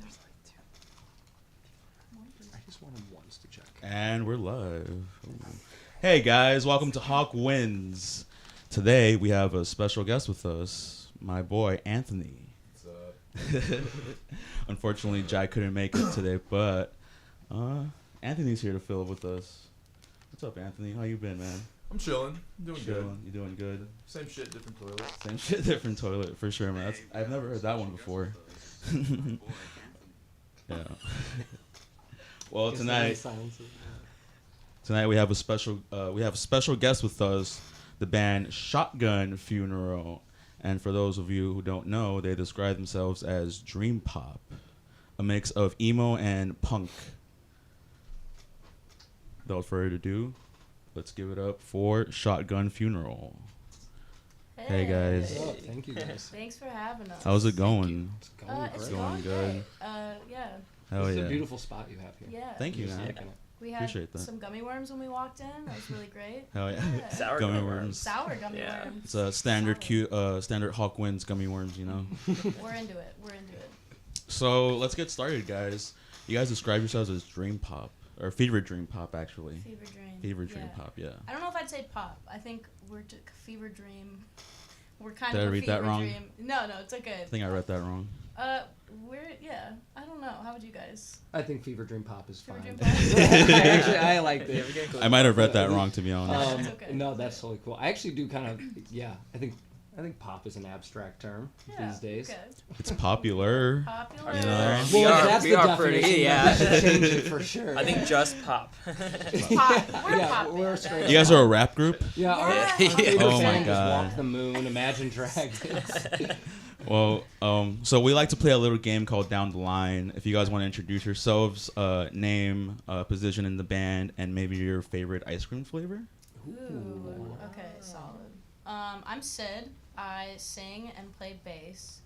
I just wanted once to check. And we're live. Hey guys, welcome to Hawk Wins. Today we have a special guest with us, my boy Anthony. What's up? Unfortunately, Jai couldn't make it today, but Anthony's here to fill with us. What's up, Anthony? How you been, man? I'm chilling. Doing good. You doing good? Same shit, different toilet. Same shit, different toilet, for sure, man. I've never heard that one before. Yeah. Well, tonight we have a special guest with us, the band Shotgun Funeral. And for those of you who don't know, they describe themselves as dream pop, a mix of emo and punk. Without further ado, let's give it up for Shotgun Funeral. Hey guys. Oh, thank you guys. Thanks for having us. How's it going? It's going It's great. going going good. Yeah. Hell It's yeah. a beautiful spot you have here. Yeah. Thank you, Just man. looking at- We had Appreciate that. some gummy worms when we walked in. That was really great. Hell yeah. Yeah. Sour Gummy gummy worms. Sour gummy Yeah. worms. It's a standard standard Hawk Wins gummy worms, you know. We're into it. We're into it. So let's get started, guys. You guys describe yourselves as dream pop or fever dream pop, actually. Fever dream. Fever dream Yeah. pop, yeah. I don't know if I'd say pop. I think we're fever dream. We're kind Did I of a read fever that wrong? dream. No, it's okay. I think I read that wrong. I don't know. How would you guys? I think Fever Dream Pop is Fever fine. Dream Pop? I liked it. I might have read that wrong, to be honest. That's okay. No, that's totally cool. I actually do kind of, yeah. I think pop is an abstract term Yeah, these days. Okay. It's popular. Popular. You know? We Well, are- that's we the are pretty, definition. yeah. We should change it for sure. I think just pop. Pop. We're a Yeah, pop we're band. straight You guys are a rap group? Yeah, our Yeah. favorite Oh my band is God. Walk the Moon, Imagine Dragons. Well, so we like to play a little game called Down the Line. If you guys want to introduce yourselves, name, position in the band, and maybe your favorite ice cream flavor. Ooh, okay, solid. I'm Sid. I sing and play bass.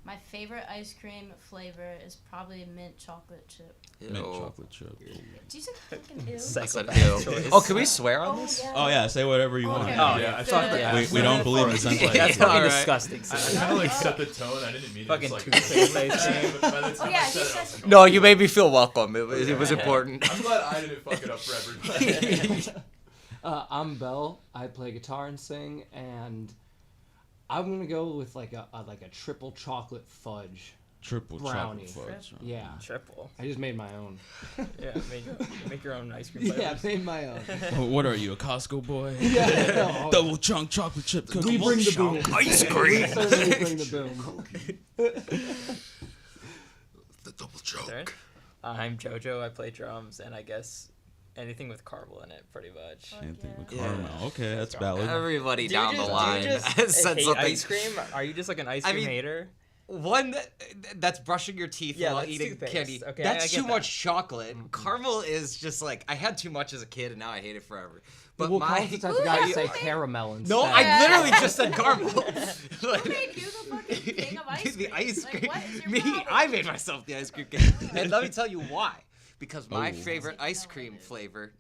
My favorite ice cream flavor is probably mint chocolate chip. Mint chocolate chip. Did you say fucking ew? Psychopath choice. Oh, can we swear on Oh, this? yeah. Oh yeah, say whatever you want. Okay. Oh yeah, I thought Yeah. that. We don't believe in sense. That's Yeah, fucking alright. disgusting. I kind of like set the tone. I didn't mean Fucking it. It's toothpaste like, ice cream. By the time yeah, I he said it, I was said- like, No, you made me feel welcome. It was important. I'm glad I didn't fuck it up for everybody. I'm Belle. I play guitar and sing, and I'm gonna go with like a triple chocolate fudge. Triple Brownie. chocolate fudge. Yeah, Triple. I just made my own. Yeah, make your own ice cream. Yeah, flavors. made my own. Oh, what are you, a Costco boy? Yeah, no, Double chunk chocolate chip cookie. we bring the boom. Ice We cream. certainly bring the boom. The double Sorry? joke. I'm JoJo. I play drums, and I guess anything with caramel in it, pretty much. Fuck Anything with Yeah. caramel. Okay, that's valid. Everybody down the Do line you just said hate something. ice cream? Are you just like an ice I cream mean, hater? One that's brushing your teeth Yeah, while that's eating toothpaste. candy. Okay, That's I get too that. much chocolate. Caramel is just like I had too much as a kid and now I hate it forever. But Well, my Colin's the type of guy to say caramel instead. no, I literally just said caramel. Who made you the fucking king of ice cream? The ice Like, cream. what is your Me, problem? I made myself the ice cream king. And let me tell you why. Because my Oh. favorite Is it ice cream related? flavor,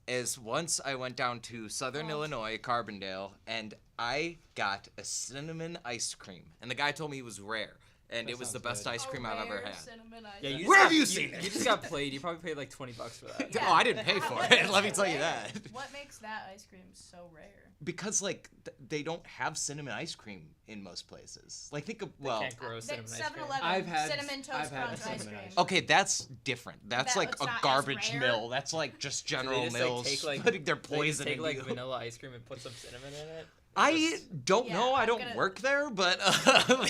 is once I went down to Southern Illinois, Carbondale, and I got a cinnamon ice cream. And the guy told me it was rare. And That it was the sounds best good. ice cream I've ever rare had. cinnamon ice Yeah, cream. you Where just have got- you seen it? You just got played. You probably paid like $20 for that. Yeah. Oh, I didn't pay for What it. makes Let me it tell you rare? that. What makes that ice cream so rare? Because like they don't have cinnamon ice cream in most places. Like think of well, Can't grow cinnamon ice cream. 7-Eleven I've had- cinnamon toast I've had crunch cinnamon ice ice cream. cream. okay, that's different. That's That- like it's a not as garbage rare? mill. That's like just General just, Mills take, like, putting their They just poison take in like you. vanilla ice cream and put some cinnamon in it. I don't Yeah, know. I I'm don't gonna- work there, but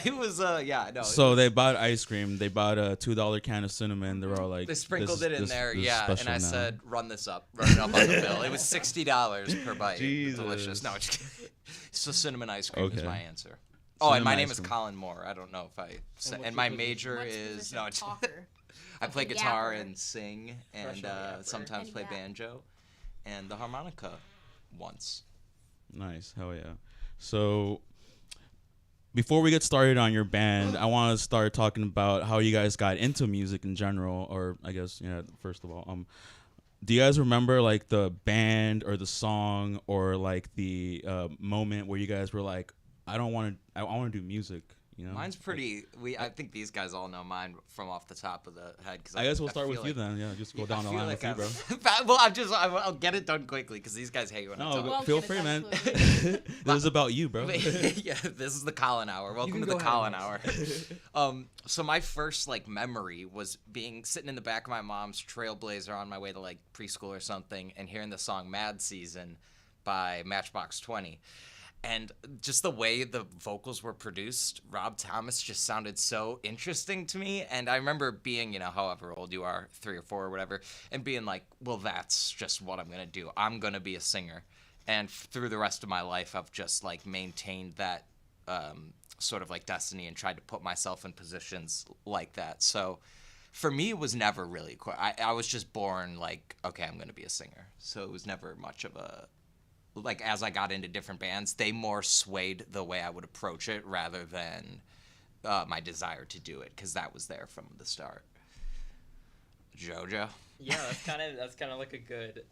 it was yeah no. it So was- they bought ice cream. They bought a $2 can of cinnamon. They're all like, they sprinkled this- it in this- there, this is yeah, and special I now. said, run it up on the bill. It was $60 per bite. Jesus. Delicious. No, just kidding. So cinnamon ice cream is Okay. my answer. Oh, and my Cinnamon name ice is cream. Colin Moore. I don't know if I said, what's and your my position? major What's is position? no. Talker. I play Fucking guitar yapper. and sing, and Professional yapper. sometimes And play yap. banjo, and the harmonica once. Nice, hell yeah. So, before we get started on your band, I want to start talking about how you guys got into music in general, or I guess first of all, do you guys remember like the band or the song or like the moment where you guys were like, I want to do music, You know, Mine's pretty. I think these guys all know mine from off the top of the head. Cause I guess we'll start feel with you like- then. Yeah, just go I down the feel line like with you, bro. Well, I'll get it done quickly because these guys hate when I No, talk. go- Won't feel get it free, done man. quickly. This is about you, bro. Yeah, this is the Colin Hour. Welcome to can the go ahead, Colin Hour. So my first like memory was sitting in the back of my mom's Trailblazer on my way to like preschool or something, and hearing the song "Mad Season" by Matchbox 20. And just the way the vocals were produced, Rob Thomas just sounded so interesting to me. And I remember being, however old you are, 3 or 4 or whatever, and being like, well, that's just what I'm going to do. I'm going to be a singer. And through the rest of my life, I've just like maintained that sort of like destiny and tried to put myself in positions like that. So for me, it was never really, I was just born like, okay, I'm going to be a singer. So it was never much of a, like as I got into different bands, they more swayed the way I would approach it rather than my desire to do it, because that was there from the start. JoJo? Yeah, that's kind of like a good.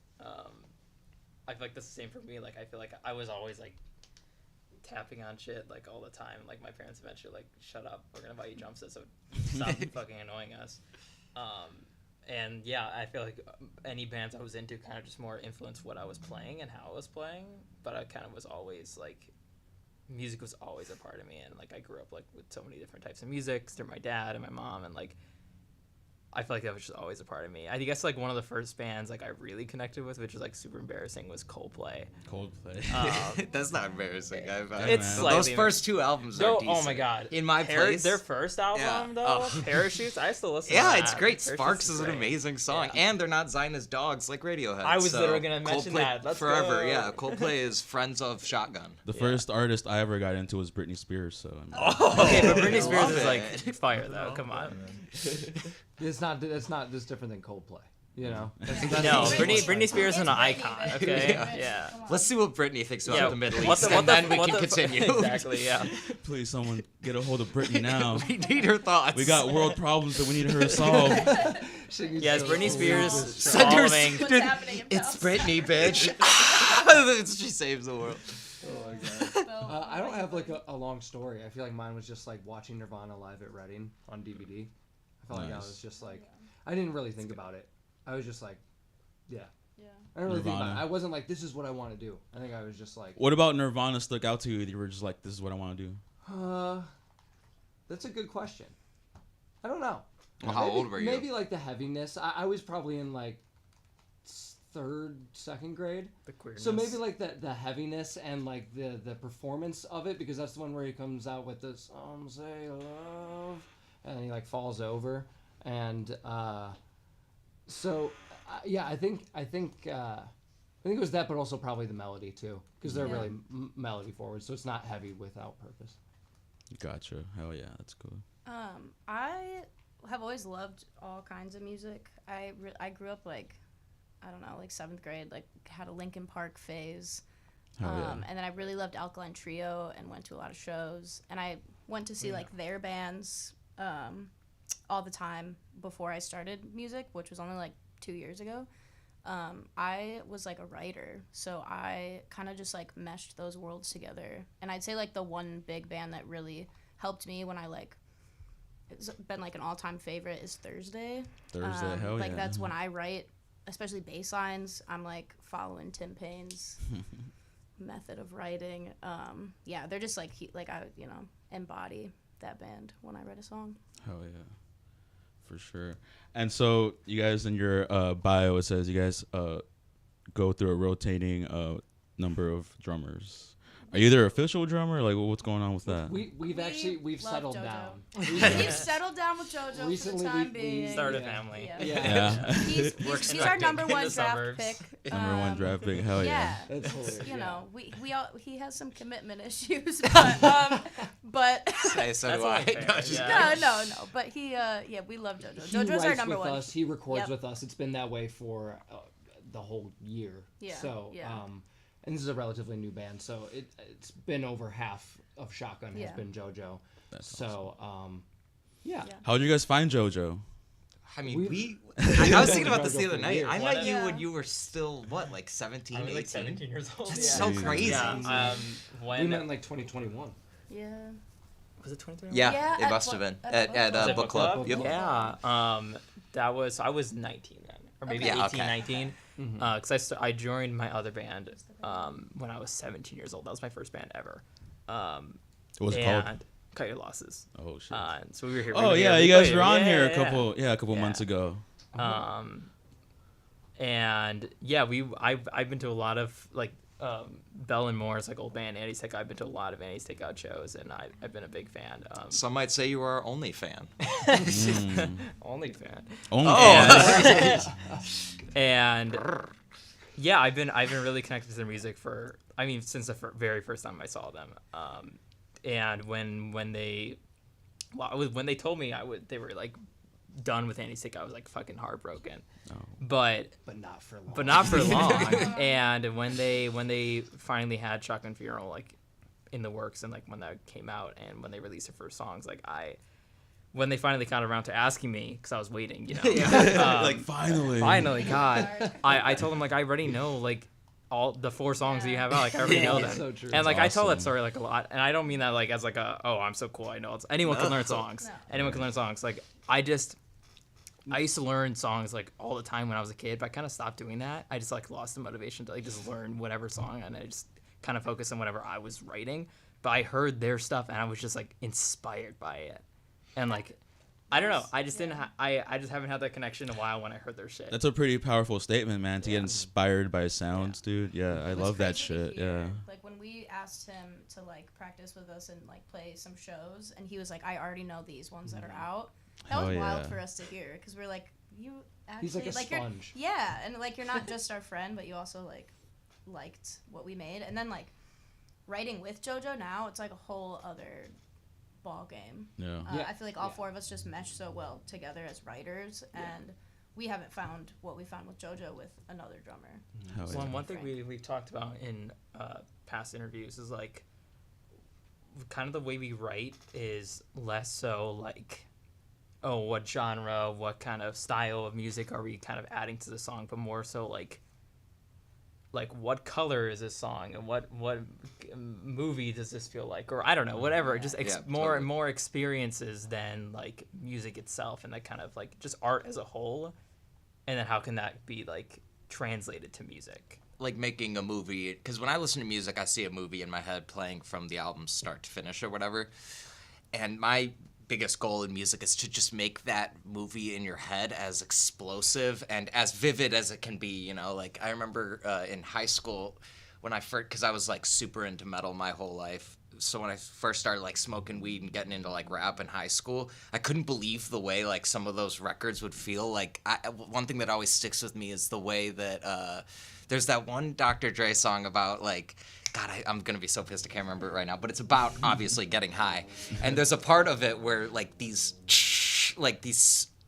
I feel like that's the same for me. Like I feel like I was always like tapping on shit like all the time. Like my parents eventually like, shut up, we're gonna buy you jump sets, so stop fucking annoying us. And yeah, I feel like any bands I was into kind of just more influenced what I was playing and how I was playing. But I kind of was always like, music was always a part of me, and like I grew up like with so many different types of music through my dad and my mom, and like I feel like that was just always a part of me. I guess like one of the first bands like I really connected with, which was like super embarrassing, was Coldplay. That's not embarrassing. It's those slightly first 2 albums No, are decent. oh my god! In My Place. Their first album Yeah. though, Oh. Parachutes. I still listen. to Yeah, that. it's great. Parachutes Sparks is an great. amazing song, Yeah. and they're not Zionist dogs like Radiohead. I was so literally gonna mention Coldplay that. Let's forever. go. Yeah, Coldplay is friends of Shotgun. The first artist I ever got into was Britney Spears. So I mean, Okay, but Britney Spears Love is like it. fire though. Come on. It's not. That's not this different than Coldplay. You know. No, Britney- Britney Spears is an It's Britney, icon. bitch. Okay, Yeah. yeah. Come on. Let's see what Britney thinks about Yeah, the Middle what East, the- and then we what can the- continue. Exactly. Yeah. please, someone get a hold of Britney now. We need her thoughts. We got world problems that we need her to solve. Yes, Britney Spears Send her- following. What's happening in It's Bells? Britney, bitch. She saves the world. I don't have like a long story. I feel like mine was just like watching Nirvana live at Reading on DVD. I felt like I Nice. was just like, I didn't really think about it. I was just like, yeah. Yeah. I didn't really think about it. Nirvana. I wasn't like, this is what I want to do. I think I was just like, What about Nirvana stuck out to you? You were just like, this is what I want to do. That's a good question. I don't know. Well, how old were you? Maybe like the heaviness. I was probably in like 3rd, 2nd grade. The queerness. So maybe like the heaviness and like the performance of it, because that's the one where he comes out with this "Some say love," and he like falls over, and so yeah, I think it was that, but also probably the melody too, because they're Yeah. really melody forward, so it's not heavy without purpose. Gotcha. Hell yeah, that's cool. I have always loved all kinds of music. I grew up like, I don't know, like 7th grade, like had a Linkin Park phase. Hell yeah. And then I really loved Alkaline Trio and went to a lot of shows. And I went to see like their bands all the time before I started music, which was only like 2 years ago. I was like a writer, so I kind of just like meshed those worlds together. And I'd say like the one big band that really helped me when I like, it's been like an all-time favorite is Thursday. Thursday, hell Like yeah. that's when I write, especially bass lines. I'm like following Tim Payne's method of writing. Yeah, they're just like I embody that band when I write a song. Hell yeah, for sure. And so you guys in your bio, it says you guys go through a rotating number of drummers. Are you their official drummer? Like, what's going on with that? We've actually love settled JoJo. down. We've settled down with JoJo Recently, for the time we being. Started a Yeah. family. Yeah. Yeah. He's our number In one the draft suburbs. pick. Number one draft pick. Hell yeah. That's hilarious. You know, he has some commitment issues, but Hey, so That's do I. only fair, No, just yeah. no. But we love JoJo. He JoJo's our writes number with one. us. He records Yep. with us. It's been that way for the whole year. Yeah, So, yeah. and this is a relatively new band, so it's been over half of Shotgun Yeah. has been JoJo. That's So, yeah. Yeah. How'd you guys find JoJo? I mean, We- I was thinking about this the JoJo other for night. years. I What met a- you Yeah. when you were still, what, like 17, I was 18? like 17 years old. That's yeah. so Jesus. crazy. Yeah. We When met in like 2021. Yeah. Was it 23? Yeah, Yeah, it at must have book- been at at book Was it book club. Yep. Yeah. That was I was 19 then, or maybe Okay. Yeah, 18, okay. 19. Because I joined my other band when I was 17 years old. That was my first band ever. What was it called? And Cut Your Losses. Oh shit. And so we were here. Oh yeah, you guys were on here a couple months ago. And yeah, I've been to a lot of like Bell and Moore's like old band Andy's Take. I've been to a lot of Andy's Takeout shows, and I've been a big fan. Some might say you are our only fan. Only fan. Only And yeah, I've been really connected to their music since the very first time I saw them. And when they told me they were like done with Andy's Take, I was like fucking heartbroken. Oh. But not for long. But not for long. And when they finally had Shotgun Funeral like in the works, and like when that came out and when they released their first songs, like when they finally got around to asking me, because I was waiting, you know, like finally, God, I told them like I already know like all the 4 songs that you have out, like I already know them. So true. And like That's I tell that awesome. story like a lot, and I don't mean that like as like I'm so cool, I know it's anyone can learn songs. No. Anyone can learn songs. Like I used to learn songs like all the time when I was a kid, but I kind of stopped doing that. I just like lost the motivation to like just learn whatever song, and I just kind of focused on whatever I was writing. But I heard their stuff, and I was just like inspired by it, and like I don't know, I just didn't. I just haven't had that connection in a while when I heard their shit. That's a pretty powerful statement, man. To get inspired by sounds, dude. Yeah, I It was love that crazy to shit. hear. Yeah. Like when we asked him to like practice with us and like play some shows, and he was like, "I already know these ones that are out." That was Hell wild yeah. for us to hear, because we're like, "You actually He's like a you're sponge. yeah," and like you're not just our friend, but you also like liked what we made, and then like writing with JoJo now, it's like a whole other ball game. Yeah. Yeah. I feel like all Yeah. 4 of us just mesh so well together as writers, and we haven't found what we found with JoJo with another drummer. Hell Well, yeah. one thing we've talked about in past interviews is like kind of the way we write is less so like, oh, what genre, what kind of style of music are we kind of adding to the song, but more so like what color is this song, and what movie does this feel like, or I don't know, whatever. Just more totally. and more experiences than like music itself, and that kind of like just art as a whole, and then how can that be like translated to music? Like making a movie, because when I listen to music, I see a movie in my head playing from the album start to finish or whatever. And my biggest goal in music is to just make that movie in your head as explosive and as vivid as it can be, you know? Like I remember in high school when I first, because I was like super into metal my whole life. So when I first started like smoking weed and getting into like rap in high school, I couldn't believe the way like some of those records would feel. Like one thing that always sticks with me is the way that there's that one Dr. Dre song about like, God, I'm going to be so pissed I can't remember it right now, but it's about obviously getting high. And there's a part of it where like these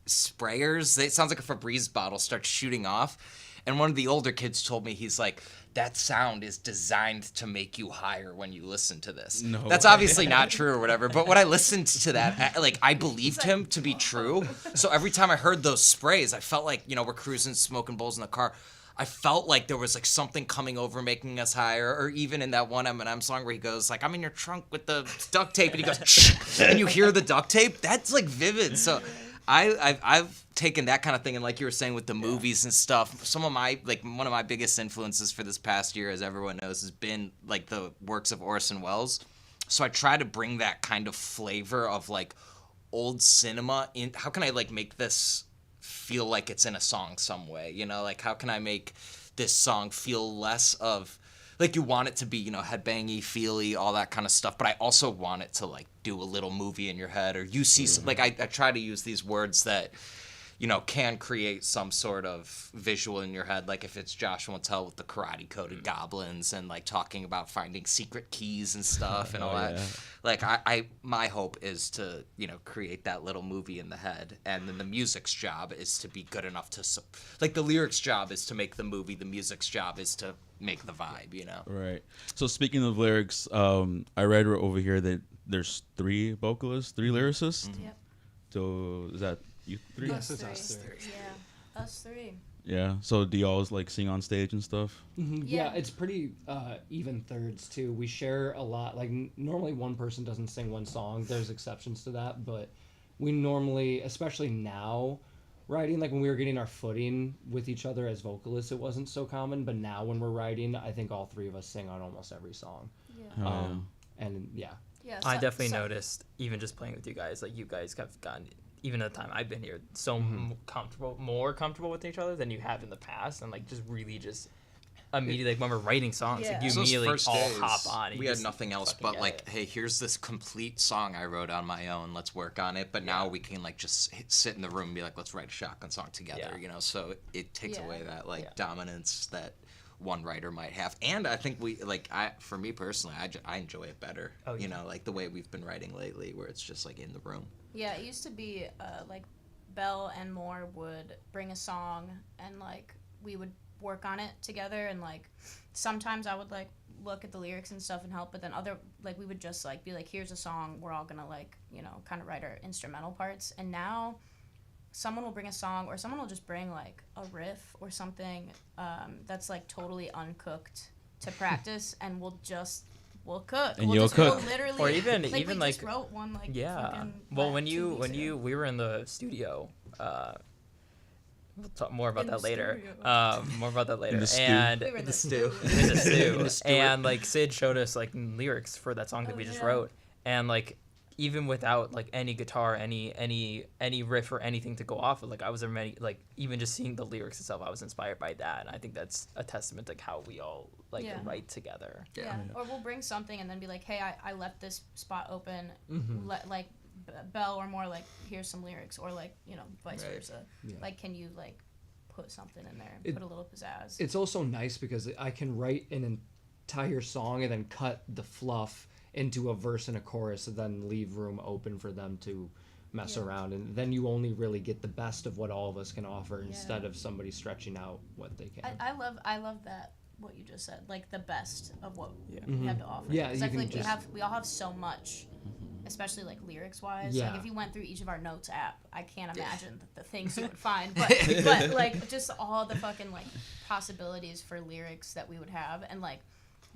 sprayers, it sounds like a Febreze bottle, starts shooting off. And one of the older kids told me, he's like, that sound is designed to make you higher when you listen to this. No That's way. obviously not true or whatever, but when I listened to that, I believed him to be true. So every time I heard those sprays, I felt like, we're cruising, smoking bowls in the car. I felt like there was like something coming over making us higher, or even in that one Eminem song where he goes like, I'm in your trunk with the duct tape, and he goes, and you hear the duct tape. That's like vivid. So I've taken that kind of thing, and like you were saying with the movies and stuff, some of my one of my biggest influences for this past year, as everyone knows, has been like the works of Orson Welles. So I try to bring that kind of flavor of like old cinema in. How can I like make this feel like it's in a song some way, like how can I make this song feel less of like you want it to be, headbangy, feely, all that kind of stuff, but I also want it to like do a little movie in your head, or you see like I try to use these words that can create some sort of visual in your head, like if it's Joshua Tell with the karate coded goblins and like talking about finding secret keys and stuff and all that. Yeah. Like my hope is to create that little movie in the head, and then the music's job is to be good enough to like the lyrics' job is to make the movie, the music's job is to make the vibe. Right. So speaking of lyrics, I read over here that there's 3 vocalists, 3 lyricists. Yep. So is that you 3? Yes, it's Three. us three. Yeah. Us three. Yeah. So do you always like sing on stage and stuff? Yeah, Yeah. it's pretty even thirds too. We share a lot. Like normally one person doesn't sing one song. There's exceptions to that, but we normally, especially now, writing like when we were getting our footing with each other as vocalists, it wasn't so common. But now when we're writing, I think all three of us sing on almost every song. Yeah. Oh, And yeah, Yeah. I definitely noticed, even just playing with you guys, like you guys have gotten, even at the time I've been here, so more comfortable with each other than you have in the past, and like just really just immediately like when we're writing songs, like you So those immediately first all days, hop on. And we you had just nothing else fucking but get like, it. hey, here's this complete song I wrote on my own. Let's work on it. But now we can like just sit in the room and be like, let's write a shotgun song together. Yeah. You know, so it takes Yeah. away that like Yeah. dominance that one writer might have. And I think for me personally, I enjoy it better. Oh, yeah. You know, like the way we've been writing lately, where it's just like in the room. Yeah, it used to be like Belle and Moore would bring a song and like we would work on it together, and like sometimes I would like look at the lyrics and stuff and help, but then other like we would just like be like, here's a song, we're all gonna like, you know, kind of write our instrumental parts. And now someone will bring a song, or someone will just bring like a riff or something that's like totally uncooked to practice, and we'll cook. And we'll you'll just, cook. We'll literally, Or even we like just wrote one like yeah. fucking, Well, what, when 2 you weeks when ago? you we were in the studio, we'll talk more about In that the later. studio. More about that later. the stew. And We were in The the stew. in the stew. In the stew. And like Sid showed us like lyrics for that song that Oh, we just yeah. wrote, and like even without like any guitar, any riff or anything to go off of, like I was already like even just seeing the lyrics itself, I was inspired by that, and I think that's a testament to like, how we all like Yeah. write together. Yeah. Or we'll bring something and then be like, hey, I left this spot open. Mm-hmm. Like Belle or more like, here's some lyrics, or like, you know, vice Right. versa. Yeah. Like, can you like put something in there, It- put a little pizzazz? it's also nice because I can write an entire song and then cut the fluff into a verse and a chorus, and then leave room open for them to mess Yeah. around, and then you only really get the best of what all of us can offer Yeah. instead of somebody stretching out what they can. I love that, what you just said, like the best of what Yeah. we have to offer. Yeah, 'Cause you I feel can like just- we all have so much, especially like lyrics wise. Yeah. Like if you went through each of our notes app, I can't imagine the things you would find. But like just all the fucking like possibilities for lyrics that we would have, and like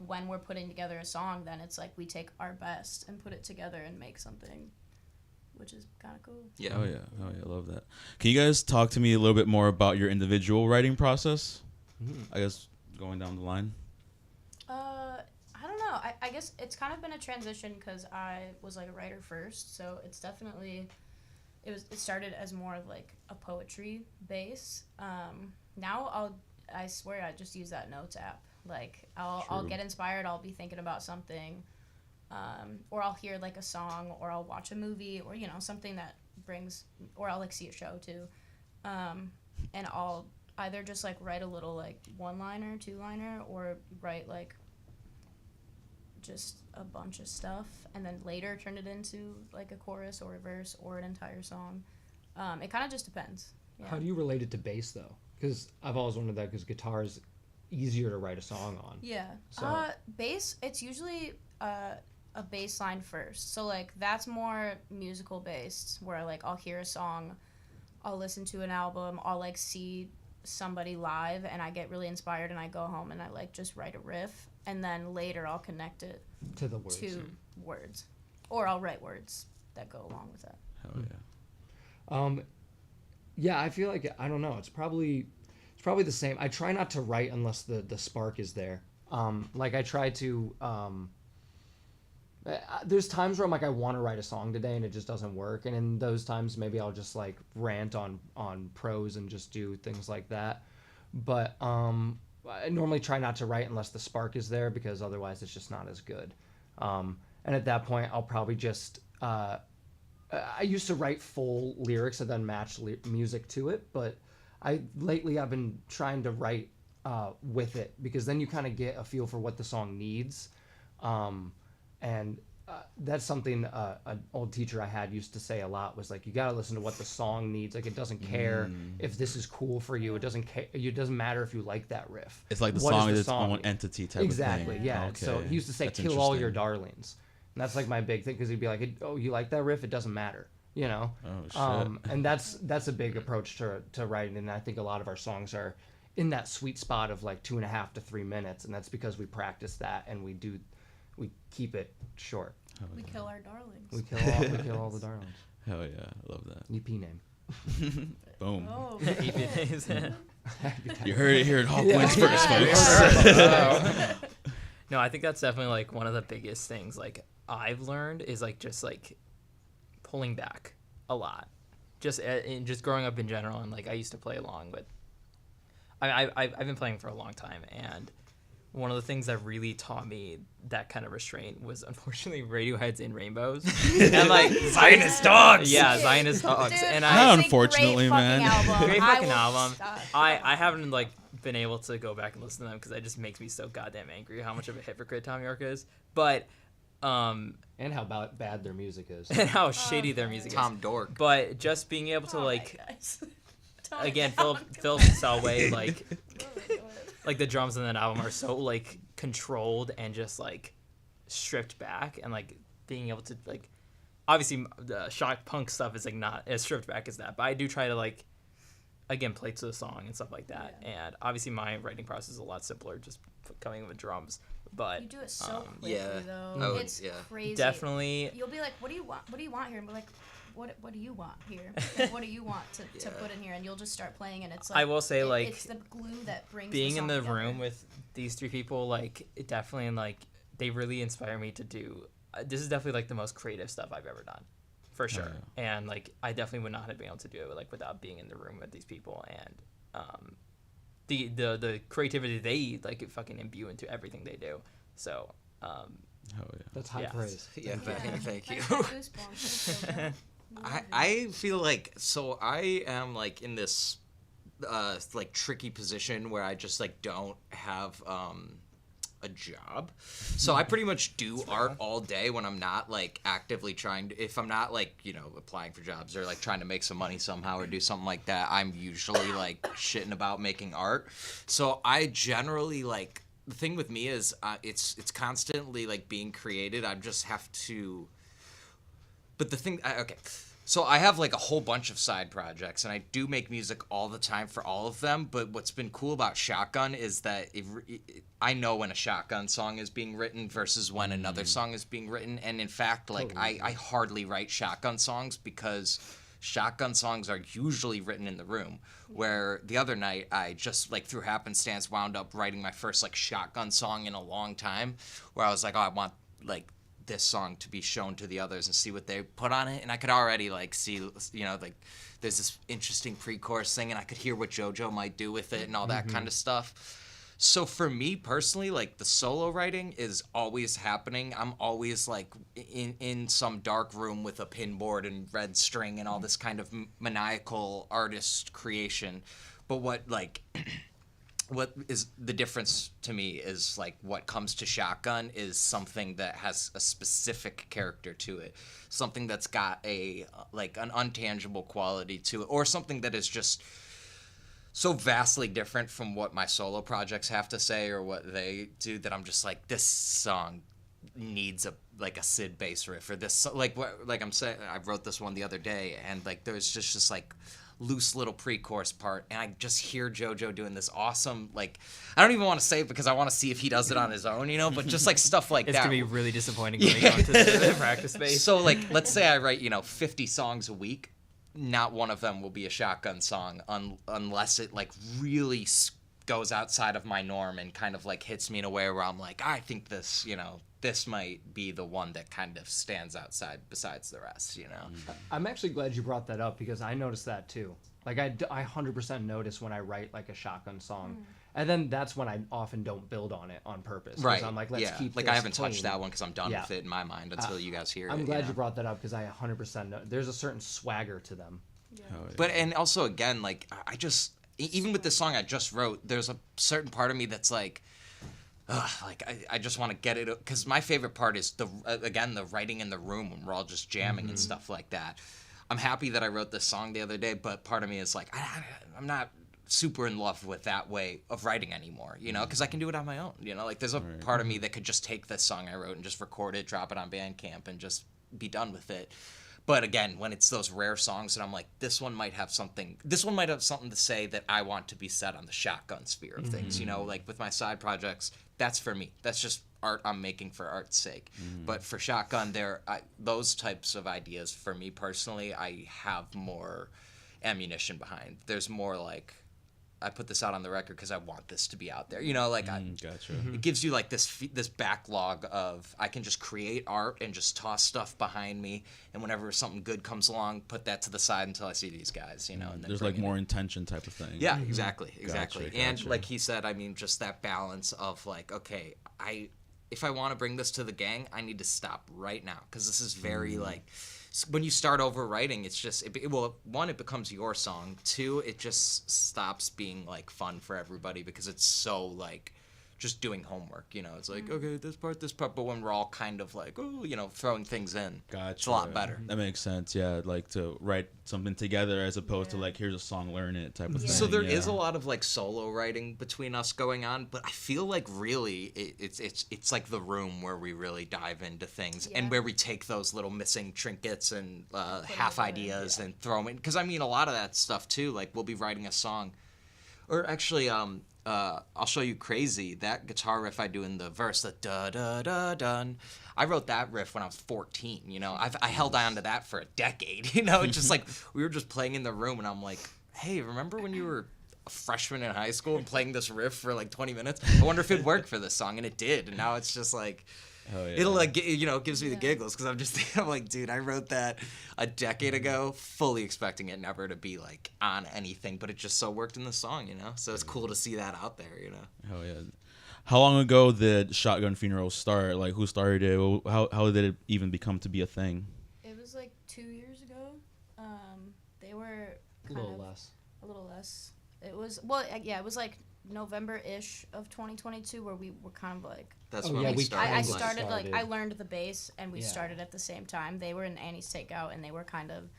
when we're putting together a song, then it's like we take our best and put it together and make something, which is kind of cool. Yeah. Oh yeah, I love that. Can you guys talk to me a little bit more about your individual writing process? I guess going down the line. I don't know. I guess it's kind of been a transition because I was like a writer first, so it's definitely it started as more of like a poetry base. Now I swear I just use that notes app. Like I'll True. get inspired. I'll be thinking about something, or I'll hear like a song, or I'll watch a movie, or you know something that brings, or I'll like see a show too, and I'll either just like write a little like 1-liner, 2-liner, or write like just a bunch of stuff, and then later turn it into like a chorus or a verse or an entire song. It kind of just depends. Yeah. How do you relate it to bass though? Because I've always wondered that, because guitar is easier to write a song on. Yeah. So- Bass, it's usually a bass line first. So like that's more musical based, where like I'll hear a song, I'll listen to an album, I'll like see somebody live, and I get really inspired, and I go home and I like just write a riff, and then later I'll connect it To the words. to words, or I'll write words that go along with that. Hell yeah. Yeah, I feel like, I don't know. It's probably the same. I try not to write unless the spark is there. Like I try to. There's times where I'm like, I want to write a song today and it just doesn't work, and in those times maybe I'll just like rant on prose and just do things like that. But I normally try not to write unless the spark is there, because otherwise it's just not as good. And at that point I'll probably just. I used to write full lyrics and then match music to it, but lately I've been trying to write with it, because then you kind of get a feel for what the song needs, and that's something an old teacher I had used to say a lot, was like, you got to listen to what the song needs. Like, it doesn't care if this is cool for you. It doesn't care. It doesn't matter if you like that riff. It's like the What song does is its the song own need? entity type Exactly, of thing. yeah. Okay. So he used to say, That's kill all your interesting. darlings. And that's like my big thing, because he'd be like, oh, you like that riff? It doesn't matter. you know. Oh shit. And that's a big approach to writing, and I think a lot of our songs are in that sweet spot of like 2.5 to 3 minutes, and that's because we practice that and we keep it short. We kill our darlings. We kill all the darlings. Hell yeah, I love that. EP name. Boom. Oh, You heard it here at Hawk Yeah. Wins first, Yeah. folks. No, I think that's definitely like one of the biggest things like I've learned is like just like pulling back a lot, just in just growing up in general, and like I used to play along with. I've been playing for a long time, and one of the things that really taught me that kind of restraint was unfortunately Radiohead's In Rainbows and like Zionist Dogs. Yeah, Zionist Dogs, Dude, and Not I it's a unfortunately, great fucking man. Album. Great I fucking will album. stop. I haven't like been able to go back and listen to them because it just makes me so goddamn angry how much of a hypocrite Tom York is, but And how bad their music is. and how shitty their music Tom is. Dork. But just being able to All like right, guys. Tone it again, down. Philip Selway, like Go ahead. the drums in that album are so like controlled and just like stripped back, and like being able to like obviously the shock punk stuff is like not as stripped back as that, but I do try to like again play to the song and stuff like that. Yeah. And obviously my writing process is a lot simpler, just coming with drums. But You do it so quickly yeah. though. Oh, It's yeah. crazy. definitely, You'll be like, "What do you want? What do you want here?" And be like, "What do you want here? Like, what do you want to Yeah. put in here?" And you'll just start playing, and it's like I will say like it's the glue that brings being in song the together. room with these three people, like it definitely like they really inspire me to do. This is definitely like the most creative stuff I've ever done, for sure. And like I definitely would not have been able to do it like without being in the room with these people, and the creativity they like fucking imbue into everything they do. So Hell yeah. That's high Yeah. praise. Yeah, thank you. I got goosebumps. It's so good. I feel like so I am like in this like tricky position where I just like don't have a job. So I pretty much do art all day when I'm not like actively trying to, if I'm not like, you know, applying for jobs or like trying to make some money somehow or do something like that, I'm usually like shitting about making art. So I generally like, the thing with me is it's constantly like being created. I just have to, but the thing, okay. So I have like a whole bunch of side projects, and I do make music all the time for all of them. But what's been cool about Shotgun is that I know when a Shotgun song is being written versus when another song is being written. And in fact, like I hardly write Shotgun songs because Shotgun songs are usually written in the room. Where the other night I just like through happenstance wound up writing my first like Shotgun song in a long time. Where I was like, oh, I want like this song to be shown to the others and see what they put on it, and I could already like see, you know, like there's this interesting pre-chorus thing, and I could hear what JoJo might do with it and all that kind of stuff. So for me personally, like the solo writing is always happening. I'm always like in some dark room with a pinboard and red string and all this kind of maniacal artist creation. But what like what is the difference to me is like what comes to Shotgun is something that has a specific character to it, something that's got a like an untangible quality to it, or something that is just so vastly different from what my solo projects have to say or what they do that I'm just like, this song needs a like a Sid bass riff, or this like what like I'm saying, I wrote this one the other day, and like there's just like loose little pre-chorus part, and I just hear JoJo doing this awesome, like, I don't even want to say it because I want to see if he does it on his own, you know, but just like stuff like it's that. gonna be really disappointing when we go into the practice space. So like, let's say I write, you know, 50 songs a week, not one of them will be a Shotgun song unless it like really goes outside of my norm and kind of like hits me in a way where I'm like, I think this, you know, this might be the one that kind of stands outside besides the rest, you know? I'm actually glad you brought that up because I noticed that too. Like I 100% notice when I write like a Shotgun song, and then that's when I often don't build on it on purpose. 'Cause Right. I'm like, let's keep like this I haven't clean. touched that one because I'm done Yeah. with it in my mind until you guys hear it. I'm glad know? you brought that up because I 100% know there's a certain swagger to them. Hell yeah. But and also again, like I just even with this song I just wrote, there's a certain part of me that's like, like I just want to get it, because my favorite part is the writing in the room when we're all just jamming and stuff like that. I'm happy that I wrote this song the other day, but part of me is like I'm not super in love with that way of writing anymore, you know, because I can do it on my own, you know, like there's a part of me that could just take this song I wrote and just record it, drop it on Bandcamp, and just be done with it. But again, when it's those rare songs that I'm like, this one might have something to say that I want to be said on the Shotgun sphere of things, you know, like with my side projects, that's for me. That's just art I'm making for art's sake. But for Shotgun, those types of ideas, for me personally, I have more ammunition behind. There's more like, I put this out on the record because I want this to be out there. You know, like Gotcha. it gives you like this backlog of I can just create art and just toss stuff behind me, and whenever something good comes along, put that to the side until I see these guys. You know, and then There's bring like it more in. intention type of thing. Yeah, exactly. And gotcha. like he said, I mean, just that balance of like, okay, if I want to bring this to the gang, I need to stop right now because this is very like. When you start over writing, it's just one, it becomes your song. Two, it just stops being like fun for everybody because it's so like just doing homework. You know, it's like okay, this part. But when we're all kind of like throwing things in, Gotcha. it's a lot better. That makes sense. Yeah, like to write something together as opposed to like here's a song, learn it type of thing. So there yeah. is a lot of like solo writing between us going on, but I feel like really it's like the room where we really dive into things Yeah. and where we take those little missing trinkets and half together, ideas and throw them in. Because I mean, a lot of that stuff too. Like we'll be writing a song, or actually, I'll show you Crazy. That guitar riff I do in the verse, the da da da dun. I wrote that riff when I was 14. You know, I held on to that for a decade. You know, it's just like we were just playing in the room, and I'm like, hey, remember when you were a freshman in high school and playing this riff for like 20 minutes? I wonder if it'd work for this song, and it did. And now it's just like. Oh, yeah. It'll like it gives me the giggles because I'm just thinking, I'm like, dude, I wrote that a decade ago, fully expecting it never to be like on anything, but it just so worked in the song, you know. So it's cool to see that out there, you know. Oh yeah. How long ago did Shotgun Funeral start? Like who started it? How did it even become to be a thing? It was like 2 years ago. They were A little less. a little less. It was it was like November-ish of 2022 where we were kind of like. That's Oh, when yeah, we we started. I kinda started like started. I learned the bass and we Yeah. started at the same time. They were in Annie's Takeout and they were kind of.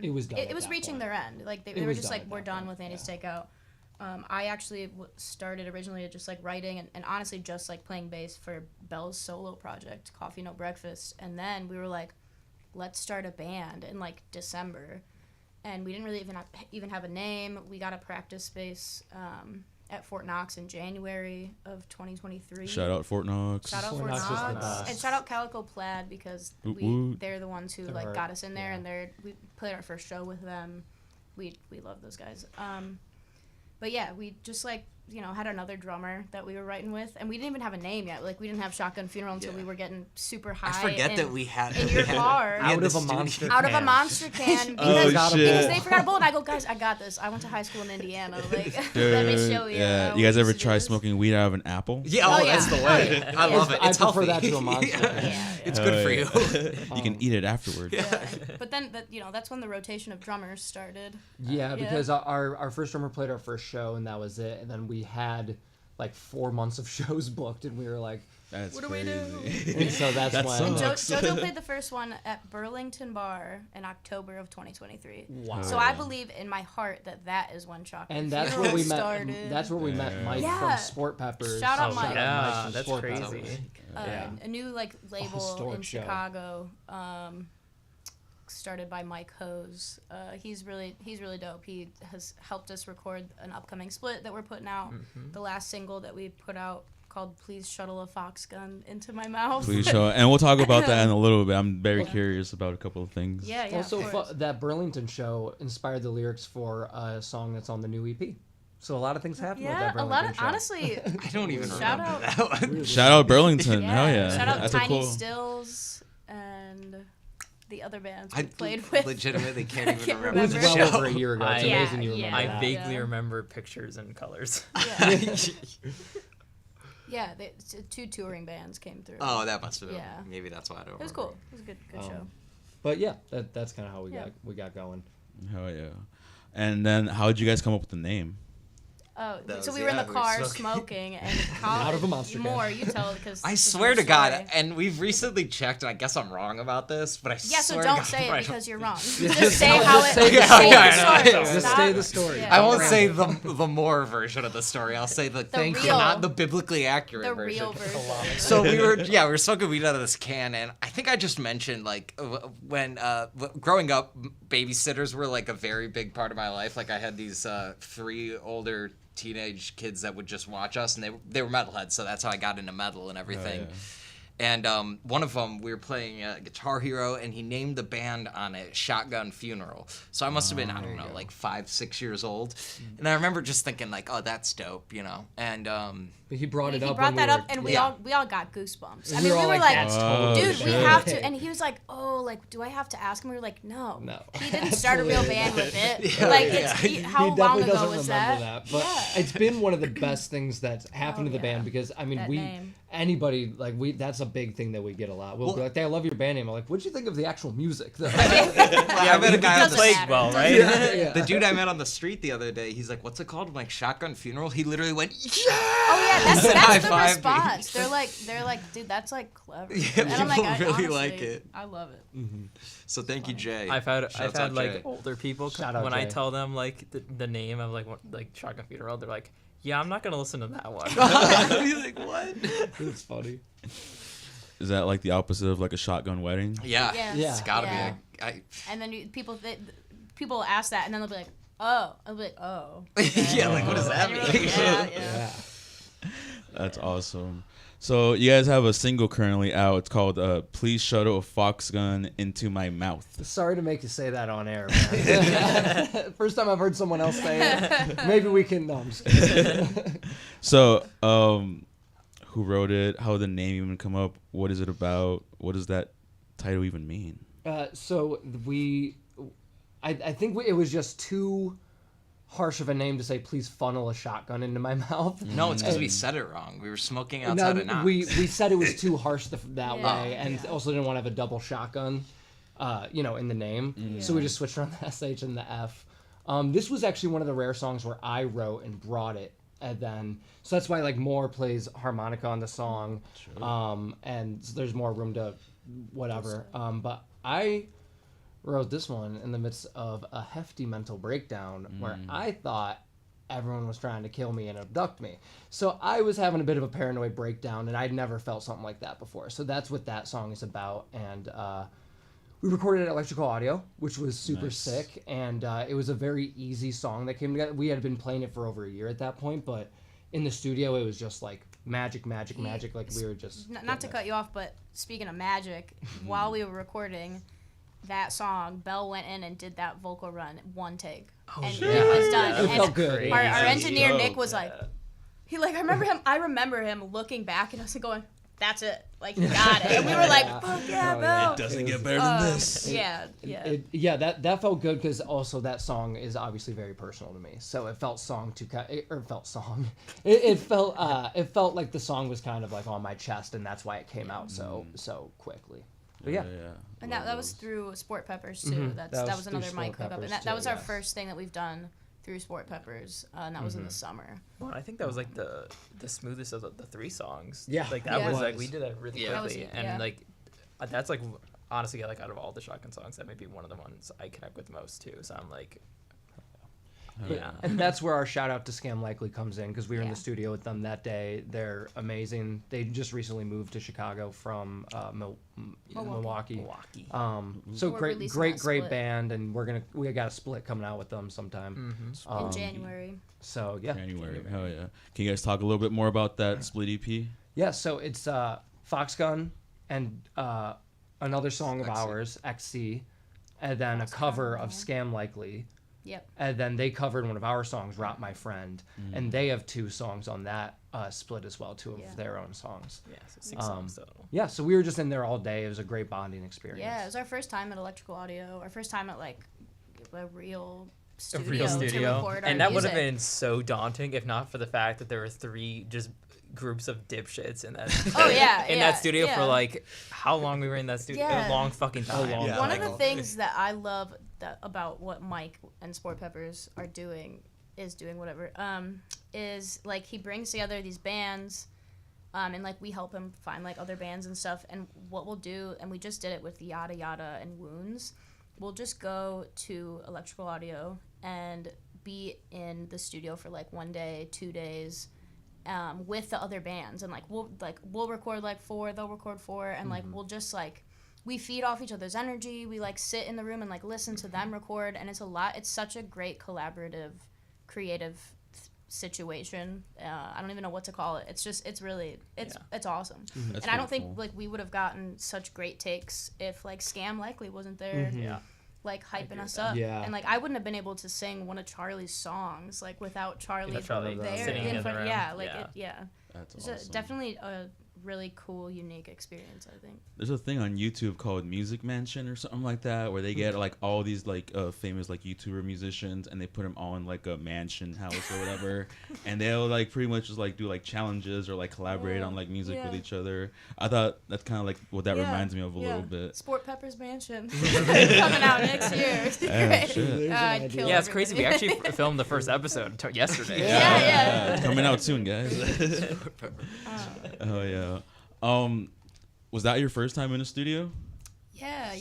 It was done. It at was that reaching point. their end. Like they It were was just done like at we're that done point, with Annie's yeah. Takeout. I actually started originally just like writing and honestly just like playing bass for Belle's solo project, Coffee No Breakfast, and then we were like, let's start a band in like December, and we didn't really even have a name. We got a practice space at Fort Knox in January of 2023. Shout out Fort Knox. Shout out Fort Fort Knox is the Knox. best. And shout out Calico Plaid because Woot woot. they're the ones who They're like our- got us in there, yeah. and we played our first show with them. We love those guys. But yeah, we just like had another drummer that we were writing with, and we didn't even have a name yet. Like we didn't have Shotgun Funeral until we were getting super high. I forget in, that we had in we your had- car. we had Out the of a studio- monster out of a can. monster can Oh, because, shit. because they forgot a bullet. And I go, guys, I got this. I went to high school in Indiana. Like, let me show you. Yeah. how You guys we ever used to do try this. smoking weed out of an apple? Yeah, Oh, that's yeah. the Oh, way. yeah. I love it. I It's prefer healthy. that to a monster. Yeah. It's Oh, good for yeah. you. You can eat it afterwards. Yeah. But then that's when the rotation of drummers started. Yeah, Yeah. because our first drummer played our first show and that was it, and then we had like 4 months of shows booked, and we were like, That's What do we crazy. and so that's That when. sucks. JoJo played the first one at Burlington Bar in October of 2023. Wow. So I believe in my heart that is when Shotgun And that's Funeral where we met. started. That's where we met Mike Yeah. from Sport Peppers. Shout out Oh, Mike. Yeah, from that's Sport crazy. Peppers. Yeah. A new like label historic in show. Chicago, started by Mike Hose. He's really dope. He has helped us record an upcoming split that we're putting out. Mm-hmm. The last single that we put out called "Please Shuttle a Fox Gun Into My Mouth." Please show it. And we'll talk about that in a little bit. I'm very curious about a couple of things. Yeah, yeah. Also, of course. that Burlington show inspired the lyrics for a song that's on the new EP. So a lot of things happened with Yeah, that a Burlington lot of show. honestly. I don't even Shout remember out. that one. Shout out Burlington. Yeah. Hell yeah. Shout out That's Tiny a cool. Stills and the other bands we I played with. legitimately can't even can't remember. It was remember. well the over a show. year ago. It's I- amazing you Yeah, remember I that. vaguely Yeah. remember pictures and colors. Yeah, yeah. Two touring bands came through. Oh, that must have been. Yeah. Maybe that's why I don't It was remember. cool. It was a good show. But yeah, that's kind of how Yeah. we got going. Hell yeah. And then how did you guys come up with the name? Oh, That so was- we were in yeah, the we were car smoking. smoking and college. Out of a monster can. More, you tell because I swear to God, and we've recently checked, and I guess I'm wrong about this, but I Yeah, so swear to don't God, say it I because you're wrong. Yeah, Just say how it. say the Say story. the story. Just Stop. say the story. Yeah. I won't Don't say ramble. the more version of the story. I'll say the Thank you. not the biblically accurate The version. real version. So we were smoking weed out of this can, and I think I just mentioned like when growing up, babysitters were like a very big part of my life. Like I had these 3 older teenage kids that would just watch us, and they were metalheads, so that's how I got into metal and everything. yeah. And one of them, we were playing Guitar Hero, and he named the band on it Shotgun Funeral. So I must have been, I don't know, like 5, 6 years old. And I remember just thinking like, oh, that's dope, you know. And But he brought it He up. brought when that we up, were- and we Yeah. all got goosebumps. I we mean, were we all were like, like, "That's totally dude, we shit." have to. And he was like, oh, like, do I have to ask him? We were like, no. No. He didn't start a real Absolutely band not. with it. Yeah, Like, yeah. how he long definitely ago doesn't was remember that? But Yeah. it's been one of the best things that's happened Oh, to the yeah. band because I mean That we name. anybody like we that's a big thing that we get a lot. We'll be Well- like, hey, I love your band name. I'm like, what'd you think of the actual music though? yeah, I met a guy on Doesn't the matter. well, right? Yeah, yeah. The dude I met on the street the other day, he's like, "What's it called?" I'm like, "Shotgun Funeral." He literally went, "Yeah!" Oh yeah, that's the High-fived me. response. They're like, dude, that's like clever. Yeah, and I'm like, people I really honestly, like it. I love it. So thank you, Jay. I've had Shouts out like Jay. older people Shout out when I Jay. tell them like the name of like Shotgun Funeral, they're like, yeah, I'm not gonna listen to that one. He's like, "What?" It's funny. Is that like the opposite of like a shotgun wedding? Yeah, Yeah. it's gotta Yeah. be. And then people ask that, and then they'll be like, oh, I'll be like, oh. Yeah, like what does that And you're mean? like, yeah, yeah. Yeah. That's awesome. So you guys have a single currently out. It's called "Please Shuttle a Fox Gun Into My Mouth." Sorry to make you say that on air, man. First time I've heard someone else say it. Maybe we can. No, I'm just kidding. So, who wrote it? How did the name even come up? What is it about? What does that title even mean? So I think it was just too harsh of a name to say, please funnel a shotgun into my mouth. No, it's because we said it wrong. We were smoking No, outside of Knox. we said it was too harsh that Yeah. way, and also didn't want to have a double shotgun, in the name. So we just switched around the SH and the F. This was actually one of the rare songs where I wrote and brought it, and then so that's why like Moore plays harmonica on the song, and so there's more room to whatever. But I wrote this one in the midst of a hefty mental breakdown where I thought everyone was trying to kill me and abduct me. So I was having a bit of a paranoid breakdown, and I'd never felt something like that before. So that's what that song is about. And we recorded it at Electrical Audio, which was super Nice. sick. And it was a very easy song that came together. We had been playing it for over a year at that point, but in the studio, it was just like magic. Like we were just... Not to cut you off, but speaking of magic, while we were recording that song, Belle went in and did that vocal run one take. and shit. it was done. It And felt good. Our Crazy. engineer, Dope. Nick, was like, I remember him looking back and I was going, that's it. Like, you got it. And we were like, fuck yeah, Oh, Belle. Doesn't get better better Yeah. That felt good because also that song is obviously very personal to me. So it felt it felt like the song was kind of like on my chest, and that's why it came out so quickly. But yeah. And that was through Sport Peppers too. Mhm. That That was was through another mic Sport hookup, and Peppers, that was too, our yes. first thing that we've done through Sport Peppers, and that was in the summer. Well, I think that was like the smoothest of the 3 songs. Yeah. Like that Yeah. was It like was. we did that really Yeah. That was- quickly, and yeah. like that's like honestly like out of all the Shotgun songs, that may be one of the ones I connect with most too. So I'm like, yeah. And that's where our shout out to Scam Likely comes in because we were in Yeah. the studio with them that day. They're amazing. They just recently moved to Chicago from Milwaukee. Milwaukee. So We're great, releasing great, that great split. band, and we got a split coming out with them sometime. In January. So yeah, January. Hell yeah. Can you guys talk a little bit more about that split EP? yeah. So it's Foxgun and another song of XC. ours, XC, and then a cover of Scam Likely. Yep. And then they covered one of our songs, "Rot My Friend," and they have 2 songs on that split as well, 2 of Yeah. their own songs. Yeah, so 6 songs total. Yeah, so we were just in there all day. It was a great bonding experience. Yeah, it was our first time at Electrical Audio. Our first time at like a real A studio, real to studio, record our and that would music. have been so daunting if not for the fact that there were 3 just groups of dipshits in that Oh, yeah, in yeah, that studio yeah. for like how long we were in that studio. Yeah. A long fucking time. long Yeah. One like- of the things that I love about what Mike and Sport Peppers are doing is doing whatever, is like he brings together these bands, and like we help him find like other bands and stuff. And what we'll do, and we just did it with Yada Yada and Wounds, we'll just go to Electrical Audio and be in the studio for like 1 day, 2 days, with the other bands, and like we'll record like 4, they'll record 4, and like we'll just like we feed off each other's energy. We like sit in the room and like listen to them record, and it's such a great collaborative, creative situation. I don't even know what to call it. It's awesome. That's And I don't pretty think cool. like we would have gotten such great takes if like Scam Likely wasn't there. Yeah. Like hyping agree us with that. up, Yeah. and like I wouldn't have been able to sing one of Charlie's songs like without Charlie Without Charlie there sitting in the room. yeah, like Yeah. it, yeah. That's It's awesome. definitely a really cool, unique experience, I think. There's a thing on YouTube called Music Mansion or something like that, where they get like all these like famous like YouTuber musicians, and they put them all in like a mansion house or whatever, and they'll like pretty much just like do like challenges or like collaborate on like music with Yeah. each other. I thought that's kind of like what that Yeah, reminds me of a yeah. little bit. Sport Pepper's Mansion coming out next year. It's Yeah, great. shit. I'd kill Yeah, it's crazy. We everybody. actually filmed the first episode yesterday. Yeah. It's coming out soon, guys. Oh yeah. Was that your first time in a studio? Yeah.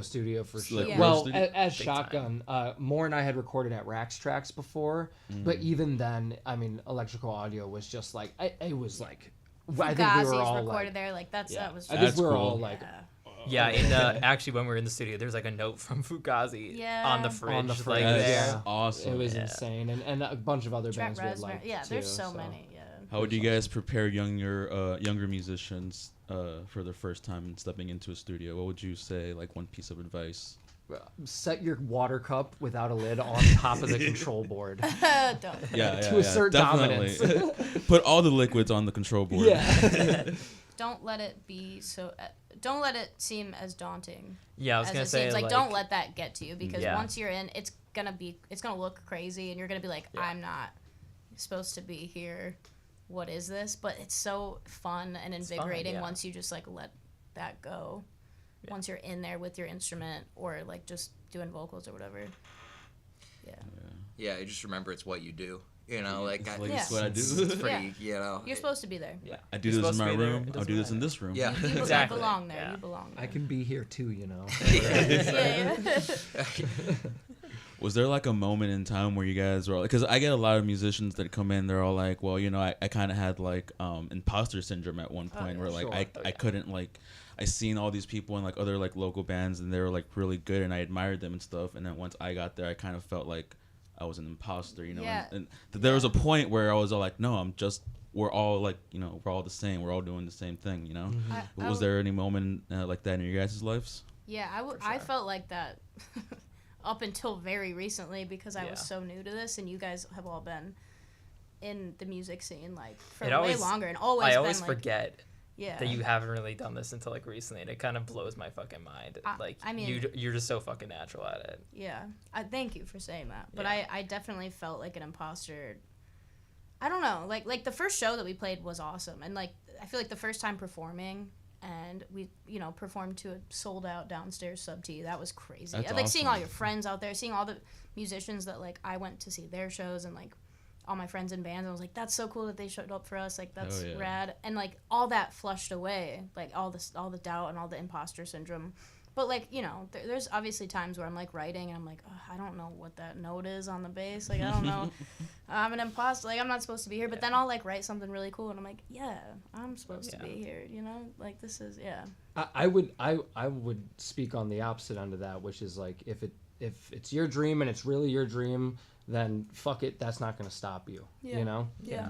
Studio for sure. Like Yeah. Well, studio? as Big Shotgun, Moore and I had recorded at Rax Tracks before, but even then, I mean, Electrical Audio was just like it was like I think we Fugazi's were all recorded like, there. Like that was. I think That's we were cool. all like Yeah, in the actually when we were in the studio, there's like a note from Fugazi Yeah. on the fridge, on the like fridge. That's there. Yeah. awesome. It was Yeah. insane, and a bunch of other Trent bands we had Reznor. liked Yeah, too, there's so many. Yeah. How would you guys prepare younger musicians for their first time stepping into a studio? What would you say, like one piece of advice? Set your water cup without a lid on top of the control board. Don't. Yeah, To assert definitely. Put all the liquids on the control board. Yeah. Don't let it be so. Don't let it seem as daunting. Yeah, I was as gonna it say seems. Like, don't let that get to you, because Yeah. once you're in, it's gonna look crazy, and you're gonna be like, I'm not supposed to be here. What is this? But it's so fun and invigorating yeah. once you just like let that go. Yeah. Once you're in there with your instrument or like just doing vocals or whatever. Yeah. Yeah, you just remember it's what you do. You know, like, It's I, like Yeah. it's what I do. it's pretty, you know. You're supposed to be there. Yeah. I do You're this in supposed to my be there, room. it I'll doesn't do this in matter. this room. Yeah. You Exactly. belong there. Yeah. You belong there. I can be here too, you know. yeah. Was there like a moment in time where you guys were, because I get a lot of musicians that come in, they're all like, well, you know, I kind of had like imposter syndrome at one point, yeah. where like Sure. I couldn't like, I seen all these people in like other like local bands, and they were like really good, and I admired them and stuff, and then once I got there, I kind of felt like I was an imposter, you know. Yeah. And there was a point where I was all like, no, we're all like, you know, we're all the same, we're all doing the same thing, you know. Was there any moment like that in your guys' lives? Yeah, For I sure. felt like that up until very recently, because I was Yeah. so new to this, and you guys have all been in the music scene like for It way always- longer, and always I been always like, forget yeah, that you haven't really done this until like recently, and it kind of blows my fucking mind. Like, I mean- you're just so fucking natural at it. yeah. I thank you for saying that, but Yeah. I definitely felt like an imposter. I don't know, like the first show that we played was awesome, and like I feel like the first time performing. And we, performed to a sold out downstairs Sub T. That was crazy. That's Like seeing all awesome. your friends out there, seeing all the musicians that like I went to see their shows, and like all my friends in bands. I was like, that's so cool that they showed up for us. Like that's Hell yeah. rad. And like all that flushed away, like all the doubt and all the imposter syndrome. But like there's obviously times where I'm like writing and I'm like, I don't know what that note is on the bass. Like I don't know. I'm an imposter. Like I'm not supposed to be here. But then I'll like write something really cool and I'm like, yeah, I'm supposed to be here. You know, like this is I would speak on the opposite end of that, which is like if it's your dream and it's really your dream, then fuck it, that's not gonna stop you. Yeah. You know? Yeah.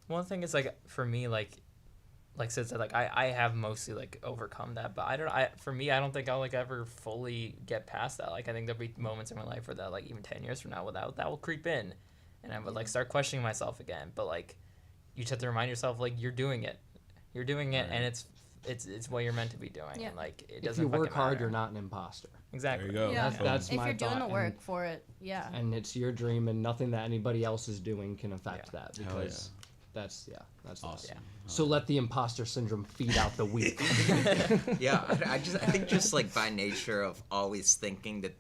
One thing is like for me, like Sid said, like I have mostly like overcome that, but for me I don't think I'll like ever fully get past that. Like I think there'll be moments in my life where that like even 10 years from now that will creep in, and I would like start questioning myself again. But like you just have to remind yourself like you're doing it, Right. and it's what you're meant to be doing. Yeah. And like it If doesn't you work fucking hard, matter. you're not an imposter. Exactly. There you go. Yeah. That's if my you're doing thought, the and- work for it, yeah. And it's your dream, and nothing that anybody else is doing can affect Yeah. that, Hell because that's Awesome. Yeah. So let the imposter syndrome feed out the weak. Yeah, I think just like by nature of always thinking that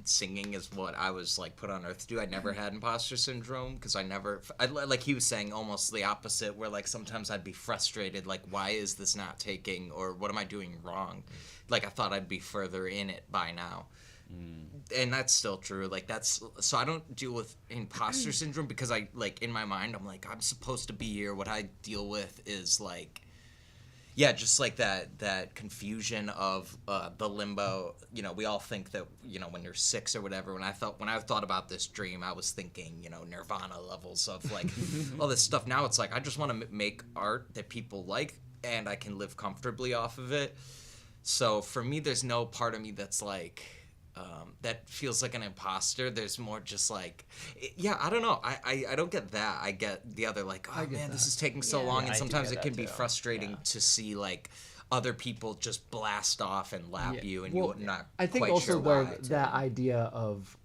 singing is what I was like put on earth to do. I never had imposter syndrome because like he was saying, almost the opposite, where like sometimes I'd be frustrated, like why is this not taking, or what am I doing wrong? Like I thought I'd be further in it by now. And that's still true. Like so I don't deal with imposter syndrome because I like in my mind I'm like I'm supposed to be here. What I deal with is like, yeah, just like that confusion of the limbo. You know, we all think that, you know, when you're 6 or whatever. When I thought about this dream, I was thinking, you know, Nirvana levels of like all this stuff. Now it's like I just want to make art that people like, and I can live comfortably off of it. So for me, there's no part of me that's like. That feels like an imposter. There's more just like, yeah, I don't know. I don't get that. I get the other, like, oh man, this is taking so long, and I do sometimes get it can that be too. frustrating to see like other people just blast off and lap you, and Well, you're not I think quite also sure though why. that idea of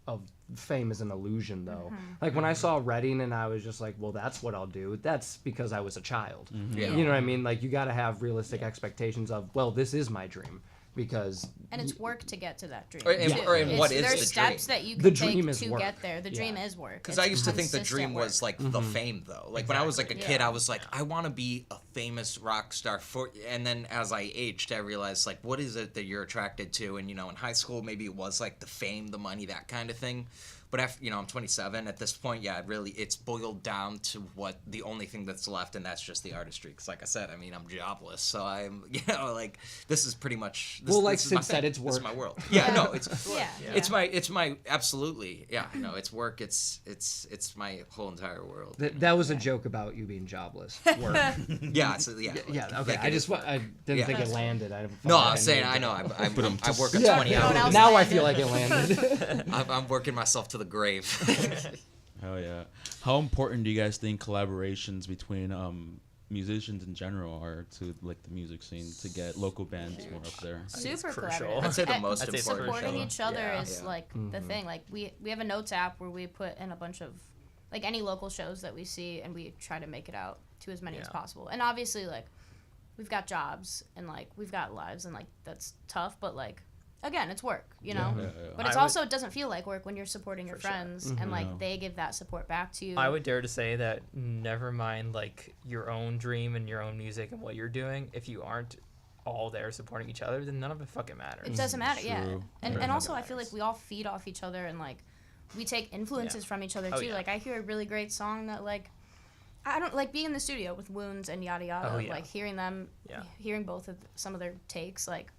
fame is an illusion though. Mm-hmm. Like when I saw Reading and I was just like, well, that's what I'll do. That's because I was a child. Yeah. You know what I mean? Like you got to have realistic expectations of, well, this is my dream because And it's work to get to that dream. and too. what is there's the steps dream? that you can The take dream is to work. get there. The dream Yeah. is work. Because It's I used to think the consistent dream work. was like the fame, though. Like when I was like a kid, I was like, I want to be a famous rock star. And then as I aged, I realized like, what is it that you're attracted to? And you know, in high school, maybe it was like the fame, the money, that kind of thing. But after, you know, I'm 27 at this point. Yeah, it's boiled down to what the only thing that's left, and that's just the artistry. Because, like I said, I mean, I'm jobless, so I'm, you know, like this is pretty much. This, Well, like this is my Sid said, thing. it's This is work. my world. Yeah, no, it's Yeah. it's my absolutely, yeah, no, it's work. It's my whole entire world. that was a joke about you being jobless. Work. Yeah, so, yeah. Yeah. like, Okay. like I it just is. I didn't Yeah. think it landed. I No, I was saying, I know. I work at Yeah. 20 Everyone hours. else Now I landed. feel like it landed. I'm working myself to the grave. Hell yeah. How important do you guys think collaborations between musicians in general are to like the music scene to get local bands more up there? Super crucial. collaborative. I'd say the And most I'd say important. supporting crucial. each other Yeah. is Yeah. like the thing. Like we have a notes app where we put in a bunch of like any local shows that we see, and we try to make it out to as many as Yeah. possible. And obviously, like we've got jobs and like we've got lives, and like that's tough. But like again, it's work, you know. Yeah, yeah. But it's I would- also, it doesn't feel like work when you're supporting your For sure. friends and like they give that support back to you. I would dare to say that never mind like your own dream and your own music and what you're doing. If you aren't all there supporting each other, then none of it fucking matters. It doesn't matter, yeah. True. And Very also, I fucking feel like matters. we all feed off each other, and like we take influences Yeah. from each other Oh, too. yeah. Like I hear a really great song that like I don't like being in the studio with Wounds and Yada Yada. Oh, yeah. Like hearing them, Yeah. hearing both of some of their takes, like.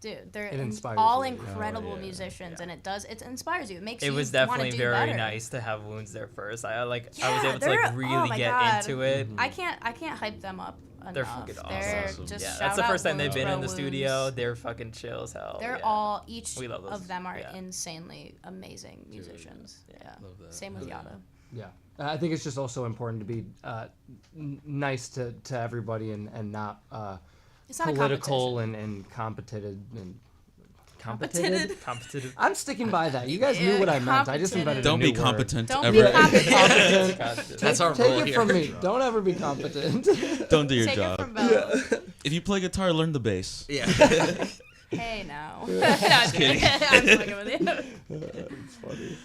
Dude, they're It inspires all you. incredible Oh, yeah. musicians, Yeah. and it inspires you. It makes It you was wanna definitely do very better. nice to have Wounds there first. I was Yeah, able to they're- like oh really my get God. into it. I can't hype them up enough. They're fucking awesome. They're Awesome. just Yeah, shout that's the out first time they've Wounds, been bro, in the Wounds. studio. They're fucking chill as hell. They're yeah. all each We love those. of them are Yeah. insanely amazing musicians. Yeah. Love that. Same with Yada. Yeah, I think it's just also important to be nice to everybody and not It's not political a and competitive and competition. Competitive. I'm sticking by that. You guys knew what I meant. I just invented Don't a new be word. competent Don't ever. be competent. Competent. That's our Take rule it here. from me. Don't ever be competent. Don't do your Take job. it from Bella. If you play guitar, learn the bass. Yeah. Hey now. No, I'm just kidding. I'm fucking with you. It's funny.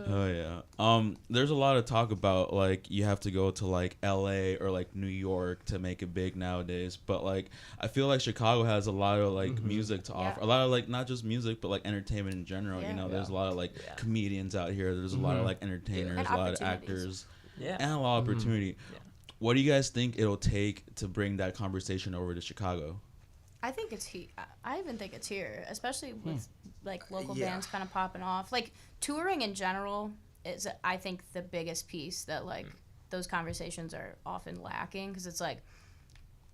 Oh yeah. There's a lot of talk about like you have to go to like LA or like New York to make it big nowadays, but like I feel like Chicago has a lot of like music to offer. Yeah. A lot of like not just music but like entertainment in general. Yeah. You know, there's a Yeah. lot of like Yeah. comedians out here. There's a lot of like entertainers, And a lot of opportunities. actors, Yeah. and a lot of opportunity. Yeah. What do you guys think it'll take to bring that conversation over to Chicago? I think it's I even think it's here, especially with like local Yeah. bands kind of popping off. Like touring in general is, I think, the biggest piece that like those conversations are often lacking, because it's like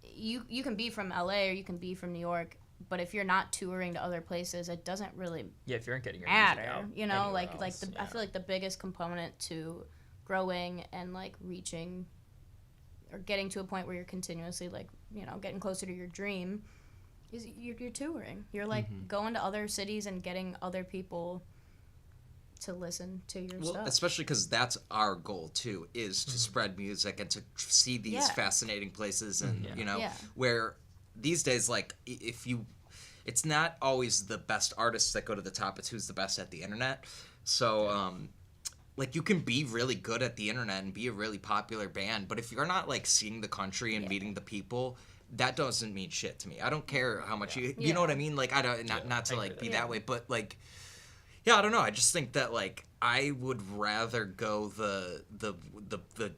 you can be from LA or you can be from New York, but if you're not touring to other places, it doesn't really Yeah, if you aren't getting your music matter. out You know, anywhere like else, the I yeah. feel like the biggest component to growing and like reaching or getting to a point where you're continuously like, you know, getting closer to your dream is you're touring. You're like going to other cities and getting other people to listen to your Well, stuff. especially because that's our goal too, is to spread music and to see these Yeah. fascinating places, and you know, Yeah. where these days, like if you, it's not always the best artists that go to the top. It's who's the best at the internet. So, like, you can be really good at the internet and be a really popular band, but if you're not, like, seeing the country and meeting the people, that doesn't mean shit to me. I don't care how much you know what I mean? Like, I don't, not to, like, be that way, but, like, yeah, I don't know. I just think that, like, I would rather go the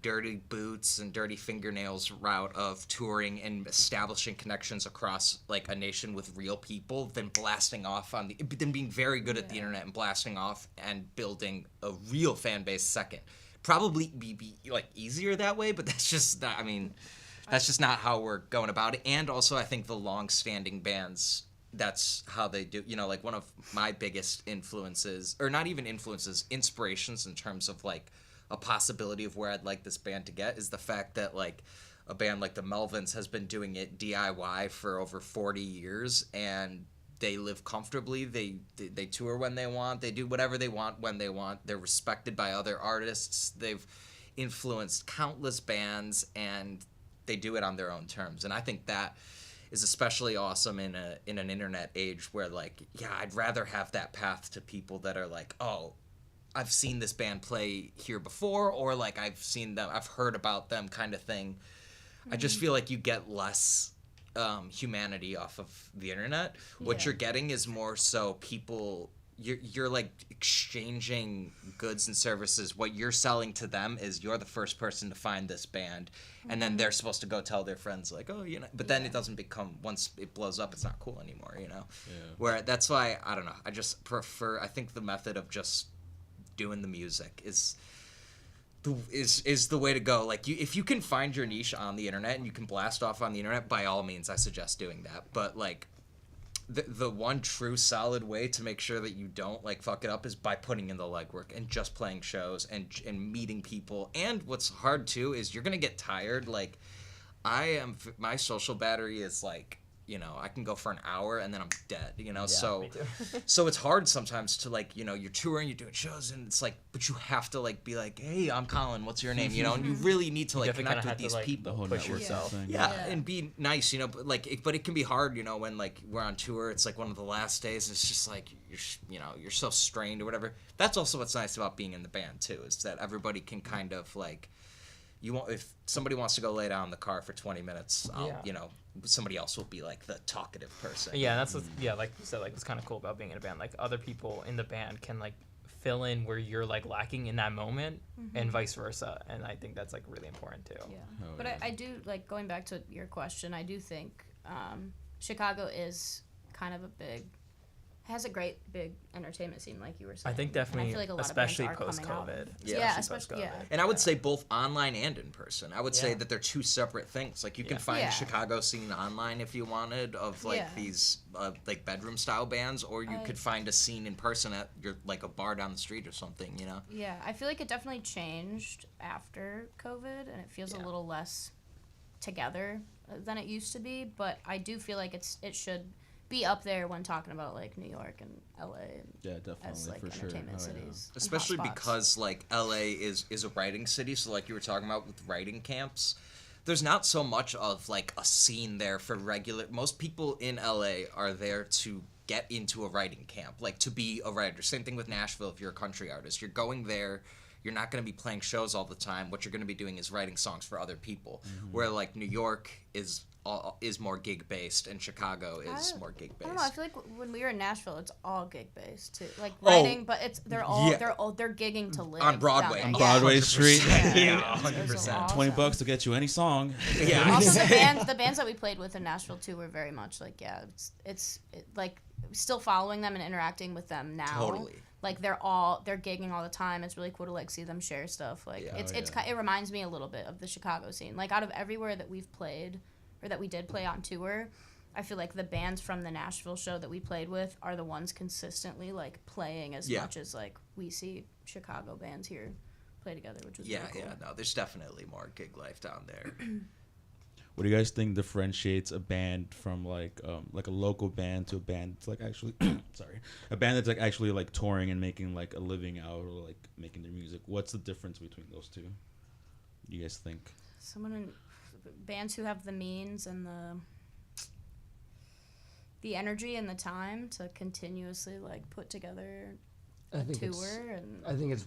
dirty boots and dirty fingernails route of touring and establishing connections across, like, a nation with real people than blasting off than being very good at the internet and blasting off and building a real fan base second. Probably be like, easier that way, but that's just not, I mean, that's just not how we're going about it. And also, I think the long-standing bands, that's how they do, you know, like, one of my biggest influences, or not even influences, inspirations in terms of, like, a possibility of where I'd like this band to get is the fact that, like, a band like the Melvins has been doing it DIY for over 40 years, and they live comfortably. They tour when they want. They do whatever they want when they want. They're respected by other artists. They've influenced countless bands, and they do it on their own terms. And I think that is especially awesome in an internet age where, like, yeah, I'd rather have that path to people that are like, oh, I've seen this band play here before, or, like, I've heard about them, kind of thing. I just feel like you get less humanity off of the internet. What you're getting is more so people, you're like exchanging goods and services. What you're selling to them is you're the first person to find this band, and then they're supposed to go tell their friends, like, oh, you know, but then it doesn't become, once it blows up, it's not cool anymore, you know? Yeah. Where that's why, I don't know, I just prefer, I think the method of just doing the music is the way to go. Like, if you can find your niche on the internet and you can blast off on the internet, by all means, I suggest doing that. But, like, the one true solid way to make sure that you don't, like, fuck it up is by putting in the legwork and just playing shows and meeting people. And what's hard too is you're gonna get tired. Like, my social battery is, like, you know, I can go for an hour and then I'm dead, you know? Me too. So it's hard sometimes to, like, you know, you're touring, you're doing shows, and it's like, but you have to, like, be like, hey, I'm Colin, what's your name? You know, and you really need to, like, connect with these people. The whole push network yourself. thing. Yeah, and be nice, you know, but, like, but it can be hard, you know, when, like, we're on tour, it's like one of the last days, it's just like, you're so strained or whatever. That's also what's nice about being in the band too, is that everybody can kind of, like, if somebody wants to go lay down in the car for 20 minutes, you know, somebody else will be, like, the talkative person. Yeah, and that's like you said, like, it's kind of cool about being in a band. Like, other people in the band can, like, fill in where you're, like, lacking in that moment, and vice versa. And I think that's, like, really important too. Yeah, but I do, like, going back to your question, I do think Chicago is kind of has a great big entertainment scene, like you were saying. I think And definitely, feel like a lot especially of bands are coming out. post-COVID. Yeah, especially, yeah. And I would say both online and in person. I would say Yeah. that they're two separate things. Like, you can Yeah. find Yeah. Chicago scene online if you wanted, of, like, these like, bedroom style bands, or you could find a scene in person at like a bar down the street or something, you know? Yeah, I feel like it definitely changed after COVID, and it feels a little less together than it used to be. But I do feel like it should be up there when talking about, like, New York and LA definitely, as, like, for sure. entertainment Oh, yeah. cities. and Especially hotspots. because, like, LA is a writing city, so, like, you were talking about with writing camps, there's not so much of, like, a scene there for most people in LA are there to get into a writing camp, like, to be a writer. Same thing with Nashville. If you're a country artist, you're going there, you're not going to be playing shows all the time. What you're going to be doing is writing songs for other people, where, like, New York is more gig based and Chicago is more gig I don't know. I based. feel like when we were in Nashville, it's all gig based too. Like writing, but they're gigging to live On Broadway. down On there. Broadway Street. Yeah, Those are 100%. awesome. $20 to get you any song. Yeah. Also, the bands that we played with in Nashville too were very much like, it's like still following them and interacting with them now. Totally. Like they're gigging all the time. It's really cool to, like, see them share stuff. Like it reminds me a little bit of the Chicago scene. Like, out of everywhere that we've played or that we did play on tour, I feel like the bands from the Nashville show that we played with are the ones consistently, like, playing as much as, like, we see Chicago bands here play together, which is really cool. No, there's definitely more gig life down there. What do you guys think differentiates a band from, like a local band to a band that's, like, actually a band that's, like, actually, like, touring and making, like, a living out, or, like, making their music? What's the difference between those two? What do you guys think? Bands who have the means and the energy and the time to continuously like put together I a think tour it's and I think it's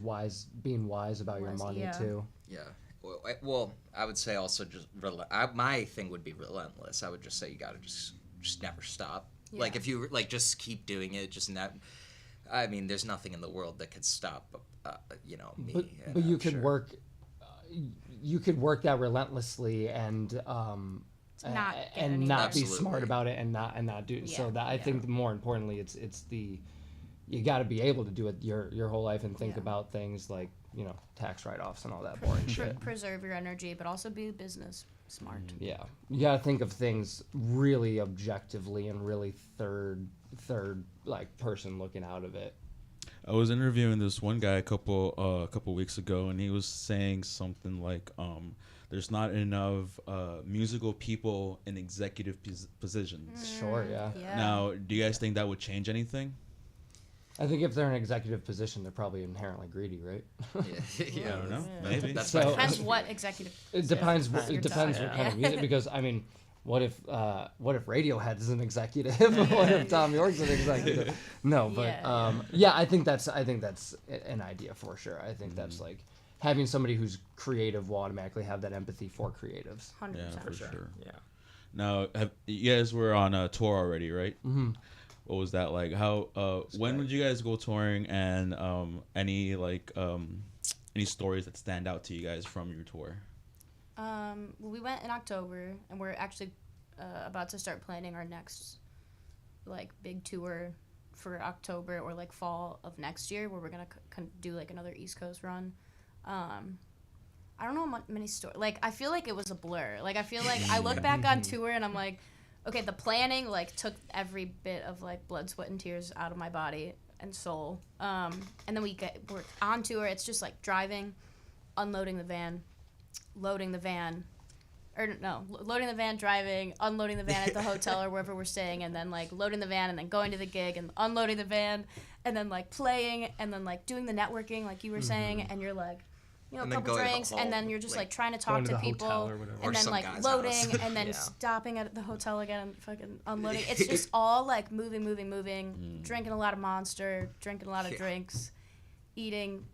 being wise about your Wise, money yeah. too. Yeah. Well, I would say also just my thing would be relentless. I would just say you gotta just never stop. Yeah. Like if you like just keep doing it, just not. I mean, there's nothing in the world that could stop, me. But and you I'm could sure. work. You could work that relentlessly and not get and not be anywhere. smart about it and not do so Yeah, that I yeah. think more importantly it's the you got to be able to do it your whole life and think Yeah. about things like tax write-offs and all that boring shit. preserve your energy, but also be business smart. Yeah, you got to think of things really objectively and really third like person looking out of it. I was interviewing this one guy a couple weeks ago, and he was saying something like, "There's not enough musical people in executive positions." Sure, yeah. Yeah. Now, do you guys think that would change anything? I think if they're in an executive position, they're probably inherently gready, right? Yeah. I don't know. Yeah. Maybe. That's So- my Depends what executive. It depends. depends It your depends time. what kind of Yeah. music. Because I mean, what if Radiohead is an executive? What if Tom York's an executive? No, but Yeah, I think that's an idea for sure. I think that's like having somebody who's creative will automatically have that empathy for creatives. 100%. Yeah, for sure. Yeah. Now, you guys were on a tour already, right? Mm-hmm. What was that like? How? When would you guys go touring? And any stories that stand out to you guys from your tour? Well, we went in October, and we're actually about to start planning our next like big tour for October or like fall of next year, where we're gonna do like another East Coast run. I don't know many stories. Like I feel like it was a blur. Like I feel like I look back on tour and I'm like, okay, the planning like took every bit of like blood, sweat, and tears out of my body and soul. And then we're on tour. It's just like driving, unloading the van, loading the van, loading the van, driving, unloading the van at the hotel or wherever we're staying, and then like loading the van and then going to the gig and unloading the van and then like playing and then like doing the networking like you were saying, and you're like, a And then couple going drinks, home, and then you're just like trying to going talk to to the people, hotel or whatever. Or and then some like guy's loading, house. and then Yeah. stopping at the hotel again and fucking unloading. It's just all like moving, drinking a lot of Monster, drinking a lot of Yeah. drinks, eating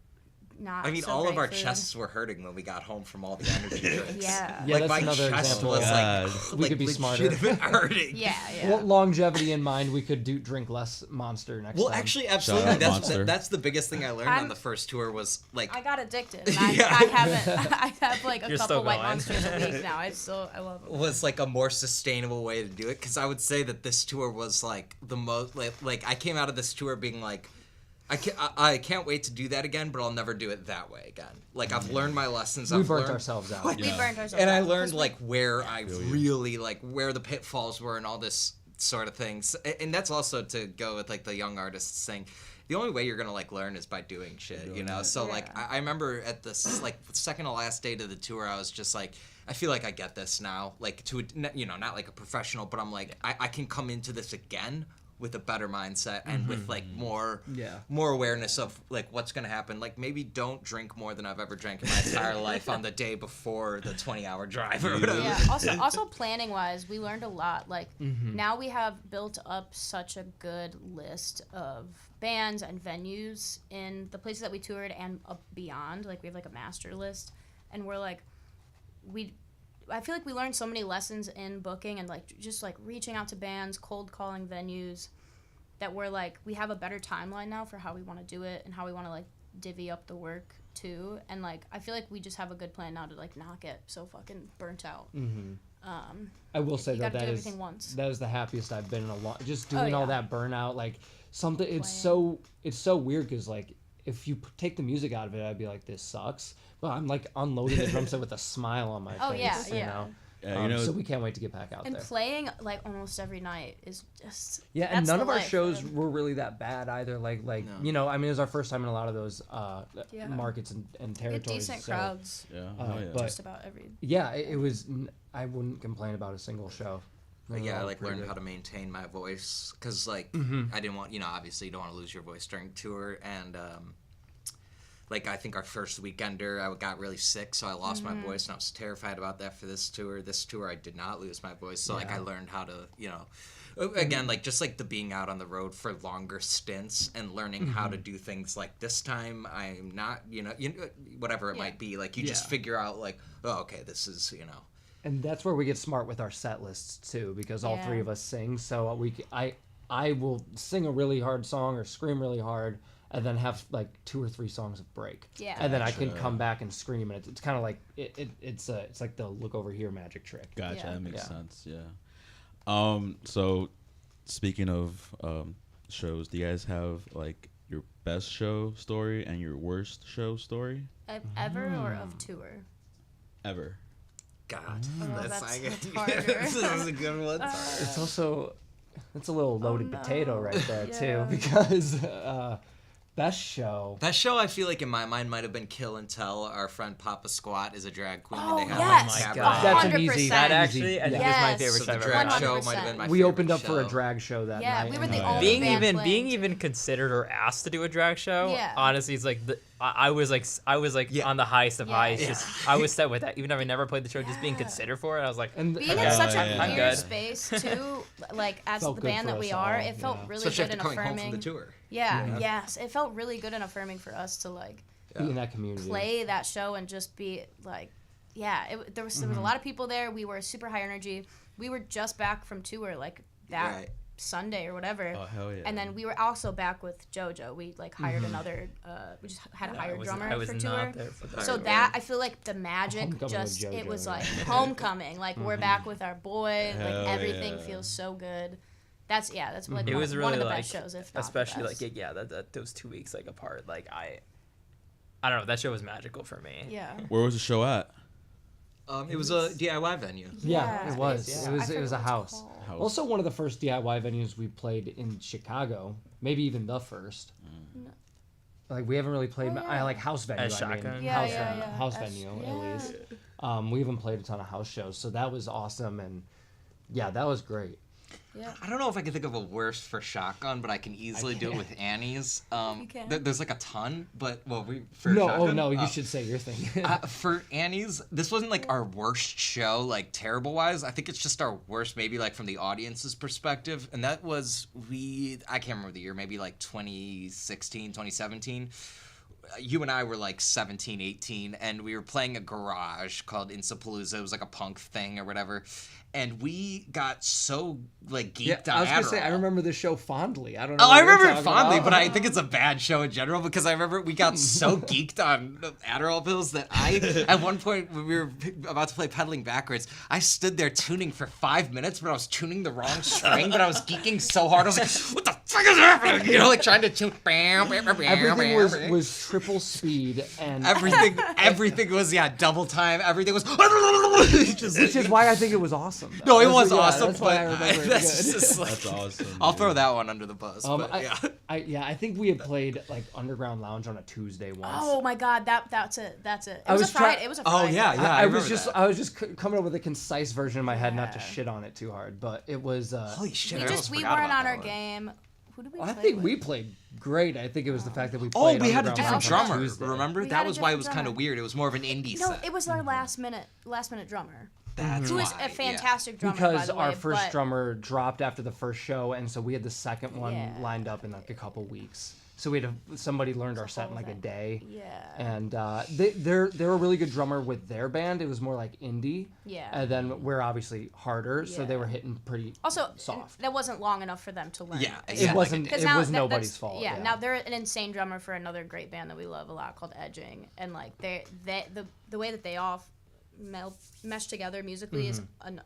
not. I mean, so all of great our food. chests were hurting when we got home from all the energy drinks. Yeah. Yeah, Like that's my another chest example. was God. like, We like could be smarter. legitimate hurting. Yeah, yeah. Well, longevity in mind, we could drink less Monster next Well, time. actually, Shout absolutely. out That's Monster. that's the biggest thing I learned I'm- on the first tour was like I got addicted. And Yeah. I haven't. I have like a You're couple still white going. Monsters a week now. I love them. was like a more sustainable way to do it, because I would say that this tour was like the most like I came out of this tour being like I can't wait to do that again, but I'll never do it that way again. Like I've learned my lessons. we I've burnt learned, ourselves out. Like, We Yeah. burned ourselves. and I out learned 'cause we- like where I Feel you. really like where the pitfalls were and all this sort of things. And that's also to go with like the young artists thing. The only way you're gonna like learn is by doing shit, you know. So like Yeah. I remember at this like second to last day to the tour, I was just like, I feel like I get this now. Like not like a professional, but I'm like I can come into this again with a better mindset and with like more awareness of like what's gonna happen. Like maybe don't drink more than I've ever drank in my entire life on the day before the 20-hour drive or whatever. Yeah. Also planning wise, we learned a lot. Like now we have built up such a good list of bands and venues in the places that we toured and beyond. Like we have like a master list, and we're like, I feel like we learned so many lessons in booking and like just like reaching out to bands, cold calling venues, that we're like we have a better timeline now for how we want to do it and how we want to like divvy up the work too. And like I feel like we just have a good plan now to like not get so fucking burnt out. I will say You though gotta do that is everything once. that is the happiest I've been in a long. Just Oh, doing all yeah. that burnout, like something. It's so weird because like if you take the music out of it, I'd be like, this sucks. But I'm like unloading the drum set with a smile on my Oh, face. yeah, you yeah. know? Yeah, So we can't wait to get back out And there. playing like almost every night is just Yeah, and that's none the of our life, shows man. were really that bad either. Like No. you know, I mean, it was our first time in a lot of those Yeah. markets and We had territories. decent so, crowds. yeah, but Just about every. yeah, it was. I wouldn't complain about a single show. They were Yeah, I all like pretty learned good. how to maintain my voice because like I didn't want obviously you don't want to lose your voice during tour, and like I think our first weekender I got really sick, so I lost my voice, and I was terrified about that for this tour. This tour I did not lose my voice, so like I learned how to Again, like just like the being out on the road for longer stints and learning how to do things like this time I'm not, whatever it might be. Like you just figure out like, oh, okay, this is, And that's where we get smart with our set lists too, because all three of us sing. So I will sing a really hard song or scream really hard, and then have like 2 or 3 songs of break. Yeah. And then I can come back and scream, and it's kind of like it's like the look over here magic trick. Gotcha. Yeah. That makes sense. Yeah. So speaking of shows, do you guys have like your best show story and your worst show story Ever or of tour? ever? God, that's harder. harder. That was a good one. It's also it's a little loaded no. potato right there Yeah. too, because best show. Best show I feel like in my mind might have been Kill and Tell. Our friend Papa Squat is a drag queen, Oh, and they have yes. like Oh my God. That's an 100%. easy. That easy. actually, I think, was my Yes. favorite So show the I've ever drag watched. show 100%. might have been my We favorite opened up for a show. drag show that Yeah, night. we were the and- only being band even playing, being too. even considered or asked to do a drag show. Yeah. Honestly, it's like I was like Yeah. on the highest of Yeah. highs. Yeah. Just I was set with that. Even though I never played the show, just being Yeah. considered for it, I was like, And Being Okay. in such Yeah, a yeah, I'm queer good. space too, like as Felt the good band for that we us are, all, it felt yeah. really Especially good and after coming home affirming. from the tour. Yeah, yes, it felt really good and affirming for us to like be in that community. play that show and just be like, there was a lot of people there. We were super high energy. We were just back from tour like that Right. Sunday or whatever. Oh hell yeah! And then we were also back with JoJo. We like hired another. We just had a hired drummer I was for not tour. there for that. So that I feel like the magic Homecoming with just it JoJo, was yeah. like homecoming. Like we're back with our boy. Hell Like everything yeah. feels so good. That's like It one, was one really of the like, best shows, if not especially the like best. that those 2 weeks like apart. Like I don't know. That show was magical for me. Yeah. Where was the show at? It was a DIY venue. Yeah, it was. Yeah. It was. I It forget was a what it's house. called. House. Also, one of the first DIY venues we played in Chicago. Maybe even the first. Like we haven't really played. Oh, I yeah. like house venue. As I mean, Shotgun? Yeah, house, yeah, venue, yeah. house As- venue yeah. at least. We even played a ton of house shows, so that was awesome, and yeah, that was great. Yeah. I don't know if I can think of a worst for Shotgun, but I can easily do it with Annie's. You can. There's like a ton, but for No, Shotgun, oh no, you should say your thing. for Annie's, this wasn't like our worst show, like terrible wise. I think it's just our worst, maybe like from the audience's perspective. And that was I can't remember the year, maybe like 2016, 2017. You and I were like 17, 18, and we were playing a garage called Insapalooza. It was like a punk thing or whatever. And we got so like geeked on I was gonna say Adderall. I remember the show fondly. I don't know. Oh, what I you're remember it talking fondly, about. but I think it's a bad show in general because I remember we got so geeked on Adderall pills that at one point when we were about to play Pedaling Backwards, I stood there tuning for 5 minutes, but I was tuning the wrong string, but I was geeking so hard. I was like, what the fuck is happening? You know, like trying to tune. Everything was triple speed, and Everything was, double time. Everything was. Just, which is why I think it was awesome. though. no, it That's- was yeah, awesome, That's why I but remember it that's good. just like. That's awesome. I'll throw dude. that one under the bus. But, yeah. I think we had played like Underground Lounge on a Tuesday once. Oh my God, that's it. It I was a was Friday. try- It was a Oh, Friday. yeah. I was remember just that. I was just coming up with a concise version in my head, not to Yeah. shit on it too hard, but it was. Holy shit! We I almost we forgot weren't about on that our one. game. Who did we I play think with? we played great. I think it was the fact that we Oh, played. we had a Underground different Lounge on drummer. Tuesday. Remember? We That had a was why it was different kind of drummer. weird. It was more of an indie No, set. it was our last minute drummer. That's Who is why, a fantastic drummer, Because by the our way, first but drummer dropped after the first show, and so we had the second one Yeah. lined up in like a couple weeks. So we had somebody learned our set in like a day. Yeah. And they're a really good drummer with their band. It was more like indie. Yeah. And then we're obviously harder, so they Yeah. were hitting pretty Also, soft. that wasn't long enough for them to learn. Yeah, It exactly. wasn't. Because It now was that- nobody's that's- fault. Yeah, now they're an insane drummer for another great band that we love a lot called Edging, and like the way that they all mesh together musically is, that's And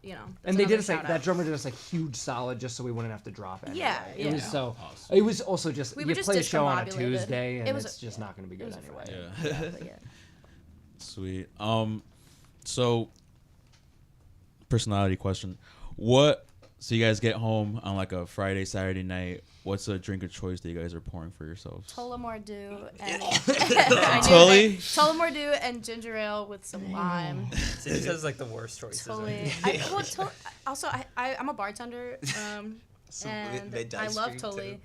they did another us like shout that out. drummer did us a huge solid just so we wouldn't have to drop it. Yeah, It was yeah. so. It was also just We you were just play a show on a discombobulated. Tuesday and It was it's just not going to be it good was a anyway. Friday. Yeah. But yeah. Sweet. So personality question. So you guys get home on like a Friday, Saturday night. What's a drink of choice that you guys are pouring for yourselves? Tullamore Dew and Tully? Tullamore Dew and ginger ale with some lime. This is like the worst choices. Tully. I'm a bartender. And they I dice love for you, Tully.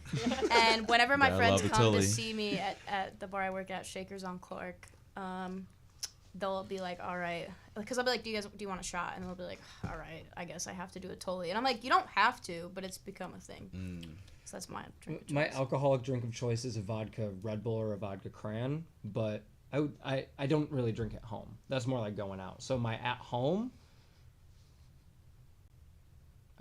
And whenever my Gotta friends love a come to Tully. see me at the bar I work at, Shakers on Clark, they'll be like, all right, because I'll be like, do you want a shot? And they'll be like, all right, I guess I have to do it totally. And I'm like, you don't have to, but it's become a thing. So that's my drink of choice. My alcoholic drink of choice is a vodka Red Bull or a vodka Cran, but I don't really drink at home. That's more like going out. So my at home,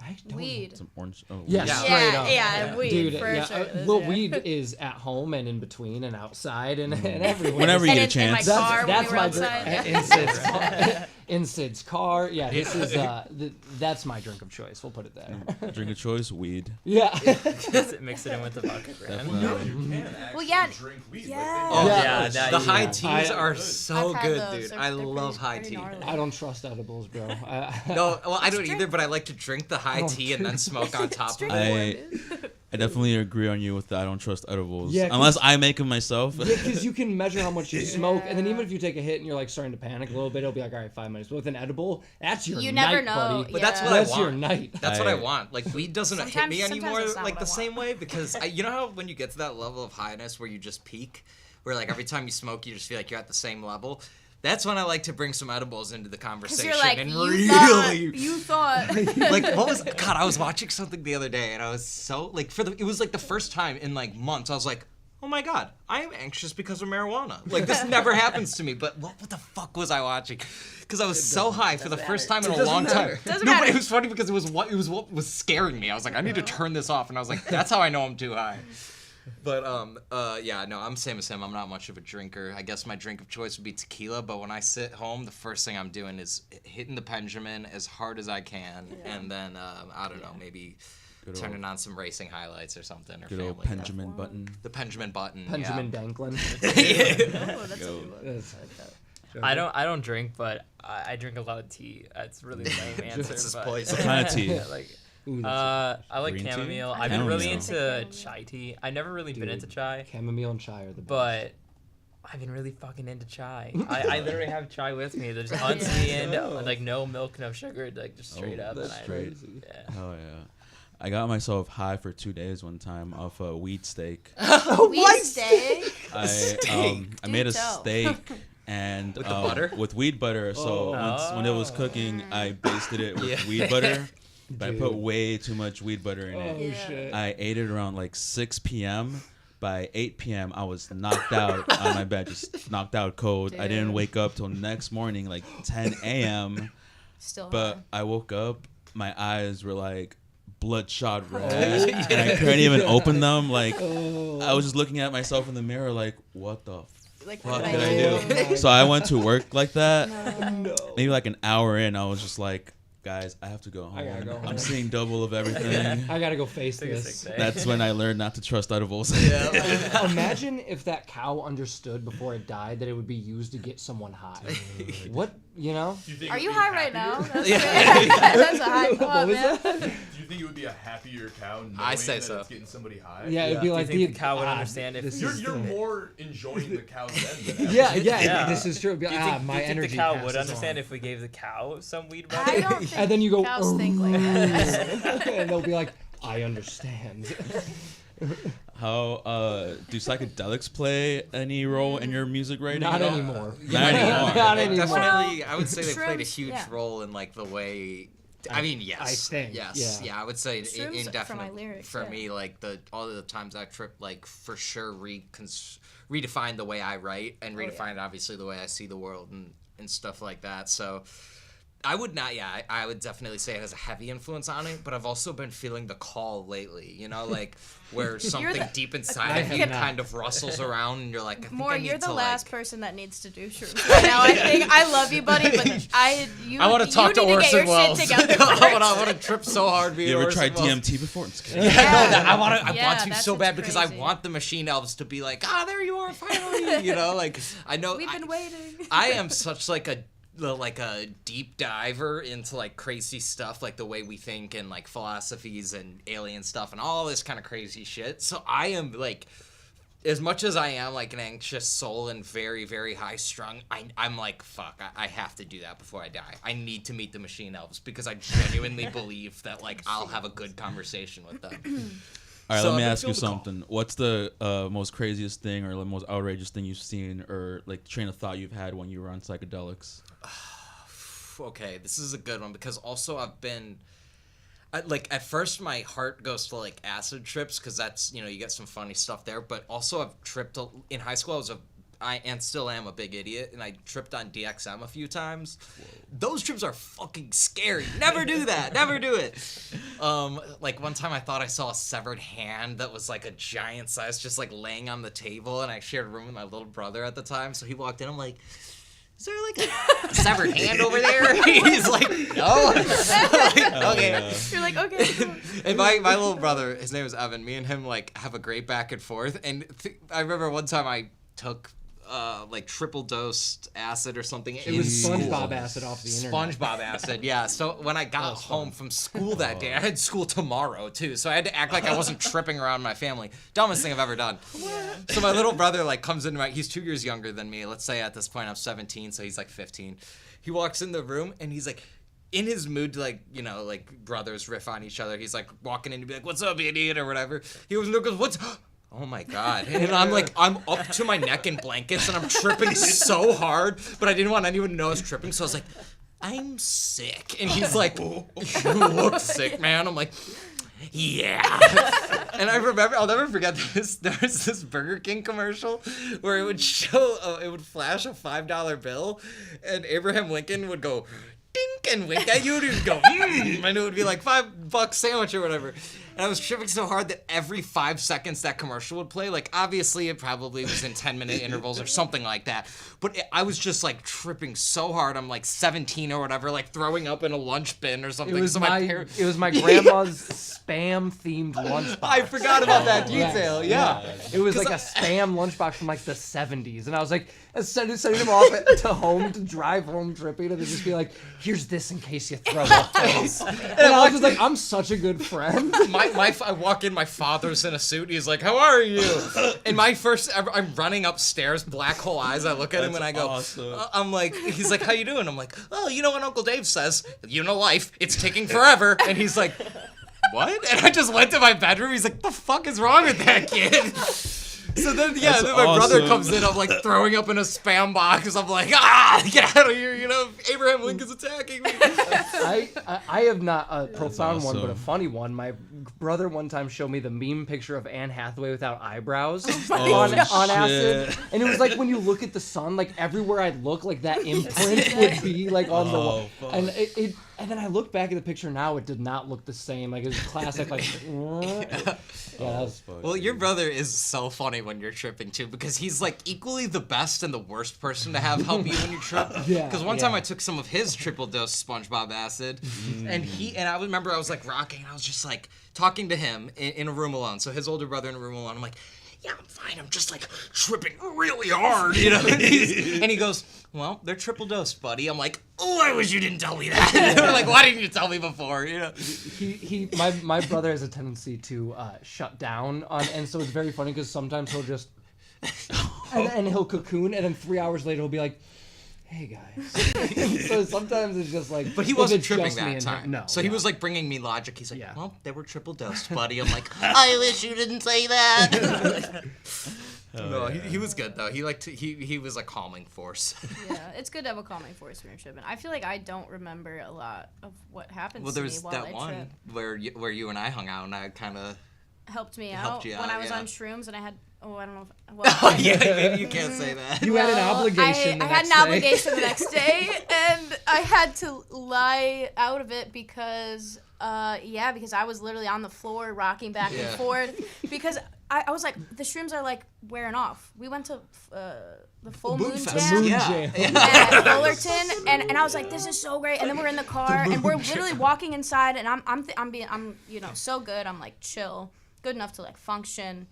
I don't Weed. Some orange. Oh, Yeah, Yeah. straight up. Yeah, weed, Dude, for yeah, sure. well, weed is at home and in between and outside and everywhere. Whenever you And get a in my chance. car when we were my outside. in Sid's car. In Sid's car. Yeah, this is that's my drink of choice. We'll put it there. Drink of choice, weed. Yeah. Mix it in with the vodka Grand. Definitely. No, you can actually Well, yeah. drink weed. Yeah. Oh Yeah. yeah, that the you high know. teas I- are so I've had good, those. dude. They're I love pretty high tea. gnarly. I don't trust edibles, bro. No, well, I don't drink- either, but I like to drink the high Oh, tea and then smoke on top of Drink it. I definitely agree on you with the I don't trust edibles. Yeah, 'cause- Unless I make them myself. Yeah, because you can measure how much you smoke, and then even if you take a hit and you're like starting to panic a little bit, it'll be like, all right, 5 minutes. But with an edible, that's your You night, never know. buddy. But that's Yeah. what I That's want. your night. That's what I I- want. Like weed doesn't hit Sometimes- me sometimes anymore that's not like what the I same way because you know how when you get to that level of highness where you just peak, where like every time you smoke you just feel like you're at the same level. That's when I like to bring some edibles into the Because conversation you're like, and you really thought. like what was God, I was watching something the other day and I was so like it was like the first time in like months I was like, oh my God, I am anxious because of marijuana. Like this never happens to me, but what the fuck was I watching? Because I was so high for the first time in a long time. Doesn't No, but matter. it was funny because it was what was scaring me. I was like, I need to turn this off, and I was like, that's how I know I'm too high. But yeah, no, I'm same as him. I'm not much of a drinker. I guess my drink of choice would be tequila. But when I sit home, the first thing I'm doing is hitting the Benjamin as hard as I can, and then I don't know, maybe Good turning on some racing highlights or something. Or Good family. old Benjamin Button. The Benjamin button. Benjamin Danklin. Oh, that's a Go. good one. That's- I don't drink, but I drink a lot of tea. That's really the lame answer. This is but- poison. What kind of tea? Yeah, like Ooh, that's I like Green tea? chamomile. I've been really Chamomile. into chai tea. I've never really been Dude. into chai, chamomile and chai are the best. but I've been really fucking into chai. I literally have chai with me. There's unsweetened, like no milk, no sugar, like just straight Oh, up. that's And I, straight. Yeah. Oh yeah. I got myself high for 2 days one time off a weed steak. Weed steak. I made a Do tell. steak and With the butter? with weed butter. So when it was cooking, I basted it with weed butter. But I put Dude. way too much weed butter in Oh it. Yeah. shit. I ate it around like 6 p.m. By 8 p.m., I was knocked out on my bed, just knocked out cold. I didn't Dude. wake up till next morning, like 10 a.m. Still But high. I woke up, my eyes were like bloodshot red, and I couldn't even open them. Like I was just looking at myself in the mirror, like, what the Like, fuck what did I do? So I went to work like that. Maybe like an hour in, I was just like, guys, I have to go home. I gotta go home. I'm seeing double of everything. I gotta go face Take a this. sick day. That's when I learned not to trust edibles. Imagine if that cow understood before it died that it would be used to get someone high. What, you know? Do you think Are it you would be high right now? happier? That's a high What thought, was man. that? Do you think it would be a happier cow knowing I say that so. it's getting somebody high? Yeah, it'd be Do you like think the cow would understand if this You're, is you're the- more enjoying the cow's end than ever. Yeah, Yeah. this is true. It'd be, Do you think, my do you think energy the cow would passes understand on. if we gave the cow some weed I butter? don't think And then you go, cows think like that. and they'll be like, I understand. How do psychedelics play any role in your music writing? Not at all? anymore. Not anymore. Not They anymore. Definitely, I would say they played a Shrooms, huge yeah. role in like the way. I mean, yes. I think, Yes. yeah. Yeah, I would say Shrooms for my indefinite lyrics, for yeah. me. Like all of the times I tripped, like for sure redefined the way I write and yeah. redefined obviously the way I see the world and stuff like that. So. I would not, yeah, I would definitely say it has a heavy influence on it, but I've also been feeling the call lately, you know, like where something the- deep I inside of have you not. kind of rustles around and you're like, I think More, I need you're the to, last like, person that needs to do shrooms right now. I think I love you, buddy, but you I want to talk to you need Orson to get your Welles. shit together I want to trip so hard. You ever tried DMT before? It's Yeah, no, I want to. I Yeah, want to that so shit's bad because crazy. I want the Machine Elves to be like, there you are, finally. You know, like I know. We've been waiting. I am such like a deep diver into like crazy stuff, like the way we think and like philosophies and alien stuff and all this kind of crazy shit. So I am like, as much as I am like an anxious soul and very, very high strung, I'm like, fuck, I have to do that before I die. I need to meet the Machine Elves because I genuinely believe that like I'll have a good conversation with them. All right, So let me I've been ask you feeling the call. something. What's the most craziest thing or the most outrageous thing you've seen or like train of thought you've had when you were on psychedelics? Okay, this is a good one because also I've been. Like at first my heart goes to like acid trips because that's you get some funny stuff there, but also I've tripped in high school. I still am a big idiot, and I tripped on DXM a few times. Whoa. Those trips are fucking scary. Never do that. Never do it. Like one time I thought I saw a severed hand that was like a giant size just like laying on the table, and I shared a room with my little brother at the time, so he walked in. I'm like, is there like a severed hand over there? He's like, no. Okay. You're like, okay. And my little brother, his name is Evan. Me and him like have a great back and forth. And I remember one time I took like triple dosed acid or something. It was SpongeBob acid off the internet. SpongeBob acid, yeah. So when I got home from school that day, I had school tomorrow too. So I had to act like I wasn't tripping around my family. Dumbest thing I've ever done. So my little brother like comes in. He's 2 years younger than me. Let's say at this point I'm 17, so he's like 15. He walks in the room and he's like, in his mood to like brothers riff on each other. He's like walking in to be like, "What's up, idiot?" or whatever. He goes, "What's?" Oh my God. And I'm up to my neck in blankets and I'm tripping so hard, but I didn't want anyone to know I was tripping. So I was like, "I'm sick." And he's like, "You look sick, man." I'm like, "Yeah." And I remember, I'll never forget this. There was this Burger King commercial where it would show, it would flash a $5 bill and Abraham Lincoln would go, dink, and wink at you, and you'd go, and it would be like $5 sandwich or whatever. And I was tripping so hard that every 5 seconds that commercial would play, like obviously it probably was in 10-minute intervals or something like that. But I was just like tripping so hard. I'm like 17 or whatever, like throwing up in a lunch bin or something. It was So it was my grandma's spam themed lunchbox. I forgot about that detail. Yeah. It was like a spam lunchbox from like the 70s, and I was like sending him off to home to drive home tripping, and then just be like, "Here's this in case you throw up." And I was just like, I'm such a good friend. I walk in, my father's in a suit. He's like, "How are you?" And I'm running upstairs, black hole eyes. I look at him and I go, awesome. I'm like, he's like, "How you doing?" I'm like, "Oh, you know what Uncle Dave says, life, it's taking forever." And he's like, "What?" And I just went to my bedroom. He's like, "The fuck is wrong with that kid?" So then, That's then my brother awesome. comes in. I'm like throwing up in a spam box. I'm like, get out of here! Abraham Lincoln's attacking me. I have not a profound one, but a awesome. funny one. My brother one time showed me the meme picture of Anne Hathaway without eyebrows Oh, on shit. acid, and it was like when you look at the sun, like everywhere I look, like that imprint would be like on the wall, fuck. and it. And then I look back at the picture now; it did not look the same. Like it was classic. Like, yeah, that was. Well, your brother is so funny when you're tripping too, because he's like equally the best and the worst person to have help you when you trip. Yeah, Because one time yeah. I took some of his triple dose SpongeBob acid, and I remember I was like rocking, and I was just like talking to him in a room alone. So his older brother in a room alone. I'm like, "Yeah, I'm fine. I'm just like tripping really hard, And he goes, "Well, they're triple dosed, buddy." I'm like, "Oh, I wish you didn't tell me that." Like, why didn't you tell me before? My brother has a tendency to shut down on, and so it's very funny because sometimes he'll just and he'll cocoon, and then 3 hours later he'll be like, "Hey guys." So sometimes it's just like, But he if wasn't it's tripping just me that and time. him- No. So he yeah. was like bringing me logic. He's like, Yeah. "Well, they were triple dosed, buddy." I'm like, "I wish you didn't say that." No, he was good though. He was a calming force. Yeah, it's good to have a calming force when you're tripping. I feel like I don't remember a lot of what happens Well, to me there's while that I one trip. where you and I hung out, and I kind of. Helped me Helped out you when out, I was yeah. on shrooms and I had. Oh, I don't know. Oh yeah, maybe you can't say that. You had an Well, obligation. I had an obligation the next day, and I had to lie out of it because I was literally on the floor rocking back and forth because I was like, the shrooms are like wearing off. We went to the Full Moon Fest. Jam. Yeah. At Fullerton, and I was like, this is so great. And then we're in the car, and we're literally walking inside, and I'm so good. I'm like chill, good enough to like function.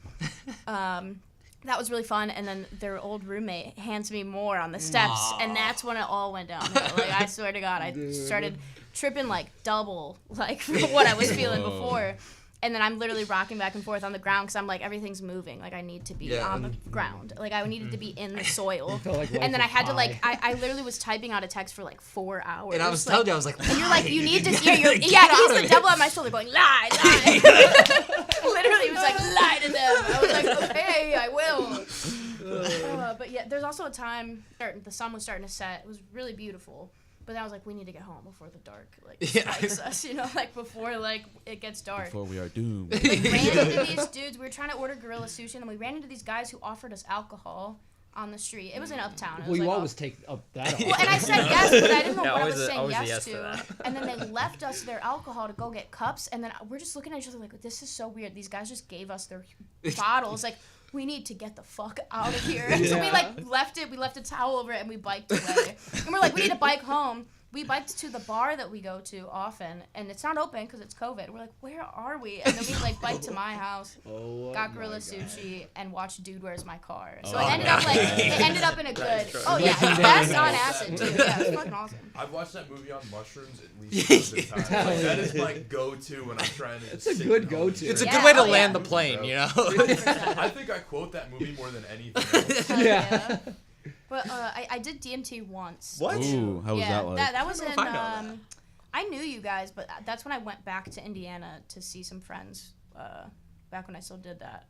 That was really fun. And then their old roommate hands me more on the steps, and that's when it all went downhill. Like I swear to God, I started tripping like double like what I was feeling before. And then I'm literally rocking back and forth on the ground because I'm like, everything's moving. Like, I need to be on the ground. Like, I needed to be in the soil. Felt like And then I had to, life like, I literally was typing out a text for, like, 4 hours. And I was like, telling you, I was like, and you're like, you need to, Get yeah, out he's of the it. devil on my shoulder going, lie. Literally, he was like, lie to them. I was like, okay, I will. But yeah, there's also a time, the sun was starting to set. It was really beautiful. But then I was like, we need to get home before the dark, like, strikes us, you know, like, before, like, it gets dark. Before we are doomed. We ran into these dudes. We were trying to order gorilla sushi, and then we ran into these guys who offered us alcohol on the street. It was in Uptown. It well, was you like, always take up that. well, and I said yes, but I didn't know Yeah, what I always was a- saying always a yes yes to. to that. And then they left us their alcohol to go get cups, and then we're just looking at each other like, this is so weird. These guys just gave us their bottles. Like, we need to get the fuck out of here. And so we, like, left it. We left a towel over it, and we biked away. And we're like, we need to bike home. We biked to the bar that we go to often, and it's not open because it's COVID. We're like, where are we? And then we, like, biked to my house, got gorilla sushi, and watched Dude, Where's My Car? So it ended up, like, it ended up in a good, oh, yeah, that's on acid, too. Yeah, it's fucking awesome. I've watched that movie on mushrooms at least a dozen times. Like, that is my go-to when I'm trying to. It's a good go-to. It's a Yeah, good way to oh, yeah. land the plane, you know? 100%. I think I quote that movie more than anything else. Hell Yeah. But I did DMT once. What? Ooh, how was Yeah, that like? that was I in. don't know if I know that. I knew you guys, but that's when I went back to Indiana to see some friends. Back when I still did that.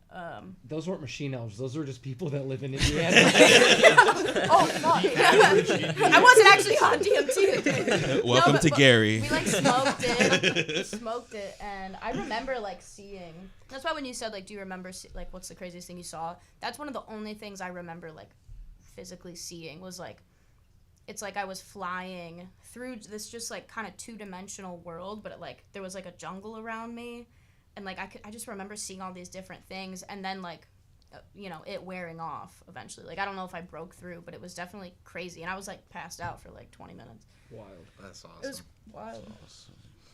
Those weren't machine elves. Those were just people that live in Indiana. Oh fuck! I wasn't actually on DMT. Welcome to but Gary. We like smoked it, and I remember like seeing. That's why when you said like, do you remember like what's the craziest thing you saw? That's one of the only things I remember like physically seeing was like. It's like I was flying through this just like kind of two-dimensional world, but like there was like a jungle around me, and like I just remember seeing all these different things, and then like it wearing off eventually. Like I don't know if I broke through, but it was definitely crazy, and I was like passed out for like 20 minutes. Wild. That's awesome. It was wild.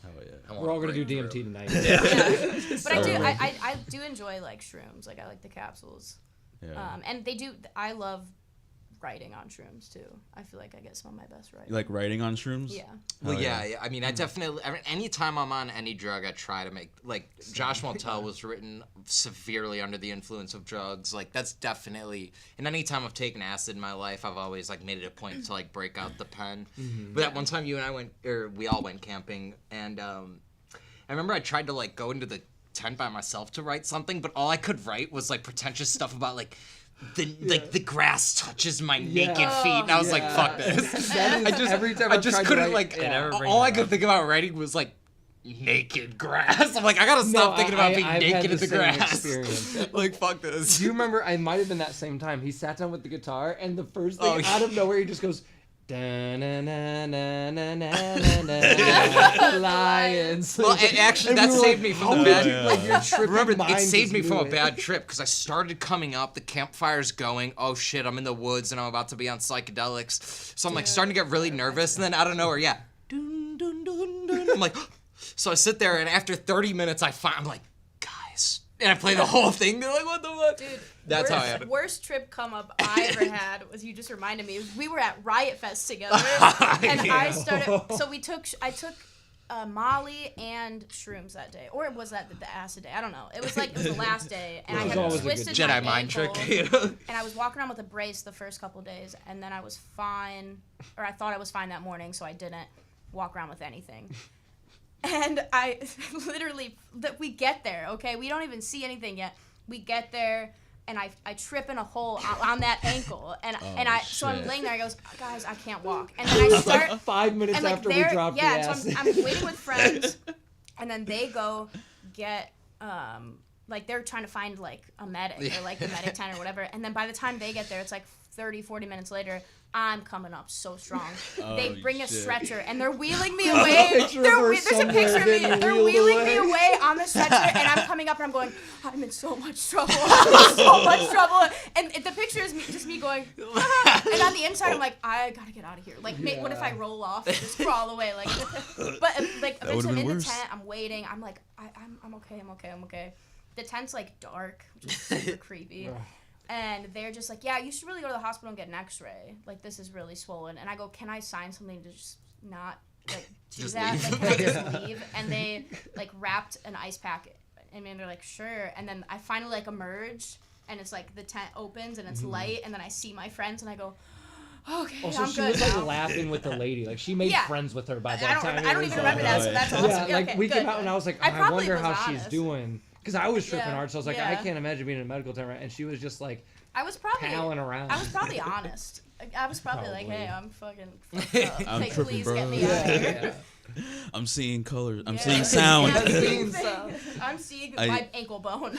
Hell yeah. I wanna We're all gonna do break DMT through. tonight. Yeah. But I do So- I do enjoy like shrooms. Like I like the capsules. Yeah. And they do. I love writing on shrooms too. I feel like I get some of my best writing. You like writing on shrooms? Yeah. Well, Hell yeah. I mean, I definitely. I mean, anytime I'm on any drug, I try to make like Josh Motel was written severely under the influence of drugs. Like that's definitely. And any time I've taken acid in my life, I've always like made it a point to like break out the pen. But that one time you and I went, or we all went camping, and I remember I tried to like go into the tent by myself to write something, but all I could write was like pretentious stuff about like. Like the grass touches my naked feet, and I was like, "Fuck this!" Every time I I've just tried to couldn't write- like. yeah. never bring All that I could up. think about writing was like naked grass. I'm like, I gotta stop thinking about being I've naked had in the same grass. experience. Like, fuck this. Do you remember? I might have been that same time. He sat down with the guitar, and the first thing Oh, out of nowhere, he just goes. Lions. Well, it actually And that we were saved like, me from how the did bad. you- like, your tripping Remember, mind it saved just me from knew a it. bad trip because I started coming up. The campfire's going. Oh shit! I'm in the woods and I'm about to be on psychedelics. So I'm like starting to get really nervous, and then out of nowhere, yeah, dun, dun, dun, dun. I'm like, so I sit there, and after 30 minutes, I'm like, guys, and I play the whole thing. They're like, what the fuck? Dude, That's how I had it. Worst trip come up I ever had was you just reminded me. We were at Riot Fest together, and I started. So I took Molly and shrooms that day, or was that the acid day? I don't know. It was the last day, and I was had always a good twisted Jedi my mind ankle, trick. You know? and I was walking around with a brace the first couple days, and then I was fine, or I thought I was fine that morning, so I didn't walk around with anything. And I literally, we get there, okay? We don't even see anything yet. We get there, and I trip in a hole on that ankle, so I'm shit. laying there. I goes, guys, I can't walk. And then I start, 5 minutes and like after we they're, dropped yeah, the so acid. I'm waiting with friends, and then they go get, like they're trying to find like a medic or like the medic tent or whatever. And then by the time they get there, it's like 30, 40 minutes later. I'm coming up so strong. They bring a shit. stretcher and they're wheeling me away. Picture of her There's a somewhere picture of me. getting They're wheeled wheeling away. me away on the stretcher, and I'm coming up and I'm going, I'm in so much trouble. I'm in so much trouble. And the picture is just me going, ah. And on the inside, I'm like, I gotta get out of here. Like, what if I roll off and just crawl away? Like, but like, That would've eventually I'm been in the worse. tent. I'm waiting. I'm like, I'm okay. The tent's like dark, which is super creepy. And they're just like, yeah, you should really go to the hospital and get an x-ray. Like, this is really swollen. And I go, can I sign something to just not, like, do Just that? leave. Like, can I just leave? And they, like, wrapped an ice pack And then they're like, sure. And then I finally like emerge, and it's like the tent opens and it's light, and then I see my friends and I go, okay, Also, I'm she good was like now. laughing with the lady. Like she made Yeah. friends with her by I that time. don't even remember that, so that's awesome. Yeah, like okay, we good, came out good. and I was like, I I probably wonder was how she's honest. doing. Because I was tripping Yeah, hard, so I was like, yeah. I can't imagine being in a medical tent, right? And she was just like I was probably palling around. I was probably honest. I was probably like, Probably. hey, I'm fucking fucked up. I'm like, tripping, please bro. get me out of here. I'm seeing colors. I'm Yeah. seeing sound. Yeah, I'm Seeing seeing sound. things. I'm seeing I- my ankle bone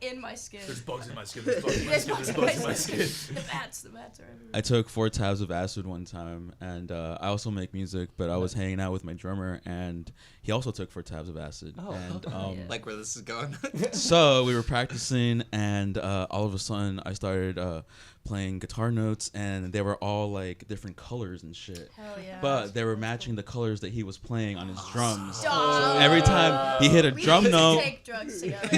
in my skin. There's bugs in my skin. There's bugs in my There's skin. bugs There's in bugs in my my skin. skin. The bats are everywhere. I took 4 tabs of acid one time, and I also make music, but I was hanging out with my drummer, and he also took 4 tabs of acid. Oh. And Yeah. Like where this is going. so we were practicing, and all of a sudden I started playing guitar notes, and they were all like different colors and shit. Hell yeah. But they were matching the colors that he was playing on his drums. Stop. So every time he hit a We drum need to note, take drugs together.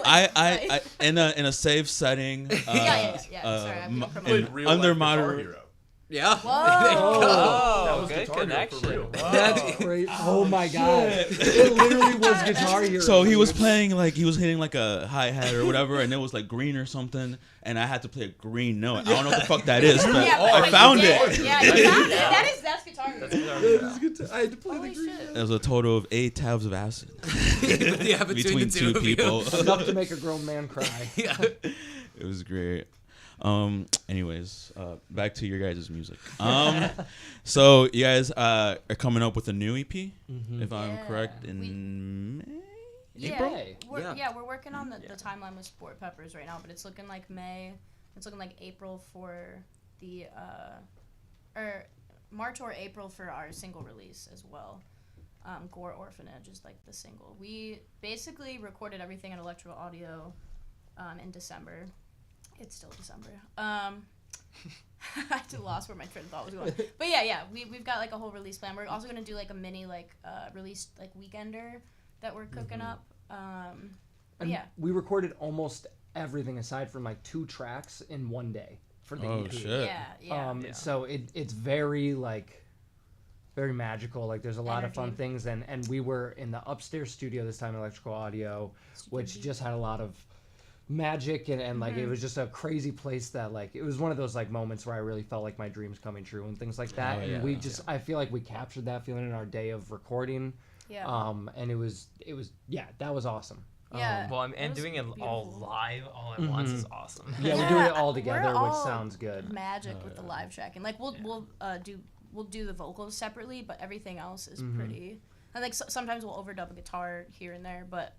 I in a safe setting. yeah. Sorry, I'm m- promoting. in Real under life Guitar moderate. Hero. Yeah. Whoa. That Oh, was good Guitar Hero for connection. real. That's crazy. Oh my god. It literally was Guitar Hero. So he was dude. playing like he was hitting like a hi hat or whatever, and it was like green or something, and I had to play a green note. I don't know what the fuck that is, but Yeah, I but found you it. did. Yeah, you found it. That's guitar. That's Hero. bizarre. I had to play Holy the green. shit. It was a total of 8 tabs of acid Yeah, between the two of you. people. Enough to make a grown man cry. Yeah. It was great. Anyways, back to your guys' music. So you guys are coming up with a new EP, if I'm Yeah. correct, in May. Yeah, April? we're working on the timeline with Sport Peppers right now, but it's looking like May. It's looking like April for the or March or April for our single release as well. Gore Orphanage is like the single. We basically recorded everything in Electro Audio in December. It's still December. I lost where my train of thought was going. But yeah, we've got like a whole release plan. We're also gonna do like a mini like release like weekender that we're cooking up. And Yeah. we recorded almost everything aside from like 2 tracks in one day for the Oh EP. shit! Yeah. Yeah. So it's very like very magical. Like there's a lot of fun Energy. things, and we were in the upstairs studio this time, Electrical Audio, which just had a lot of magic and like it was just a crazy place that like it was one of those like moments where I really felt like my dreams coming true and things like that. Oh, and yeah. we just I feel like we captured that feeling in our day of recording. Yeah. And it was yeah, that was awesome. Yeah. Well, and It was doing it all beautiful. live all at once is awesome. Yeah, we're doing it all we're together, which all sounds good. Magic with the live tracking. Like we'll do the vocals separately, but everything else is Mm-hmm. pretty. And like sometimes we'll overdub a guitar here and there, but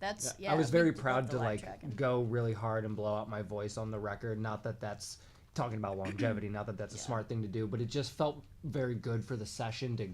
that's I was very we love proud the to live like tracking. go really hard and blow out my voice on the record. Not that that's talking about longevity, not that that's a smart thing to do, but it just felt very good for the session to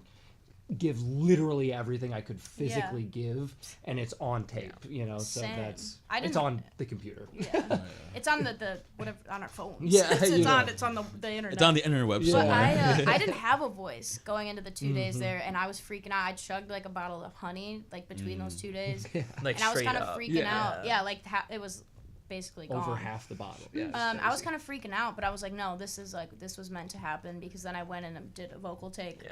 give literally everything I could physically give, and it's on tape, you know. So Same. that's I it's didn't- on the computer. Yeah. It's on the whatever on our phones. Yeah, it's you know. it's on the internet. It's on the internet website. But Yeah. I didn't have a voice going into the 2 days there, and I was freaking out. I chugged like a bottle of honey like between those 2 days, Like and I was straight kind of up. freaking Yeah. out. Yeah, like it was basically gone. Over half the bottle. Yeah, it's I was crazy. kind of freaking out, but I was like, no, this was meant to happen, because then I went and did a vocal take. Yeah.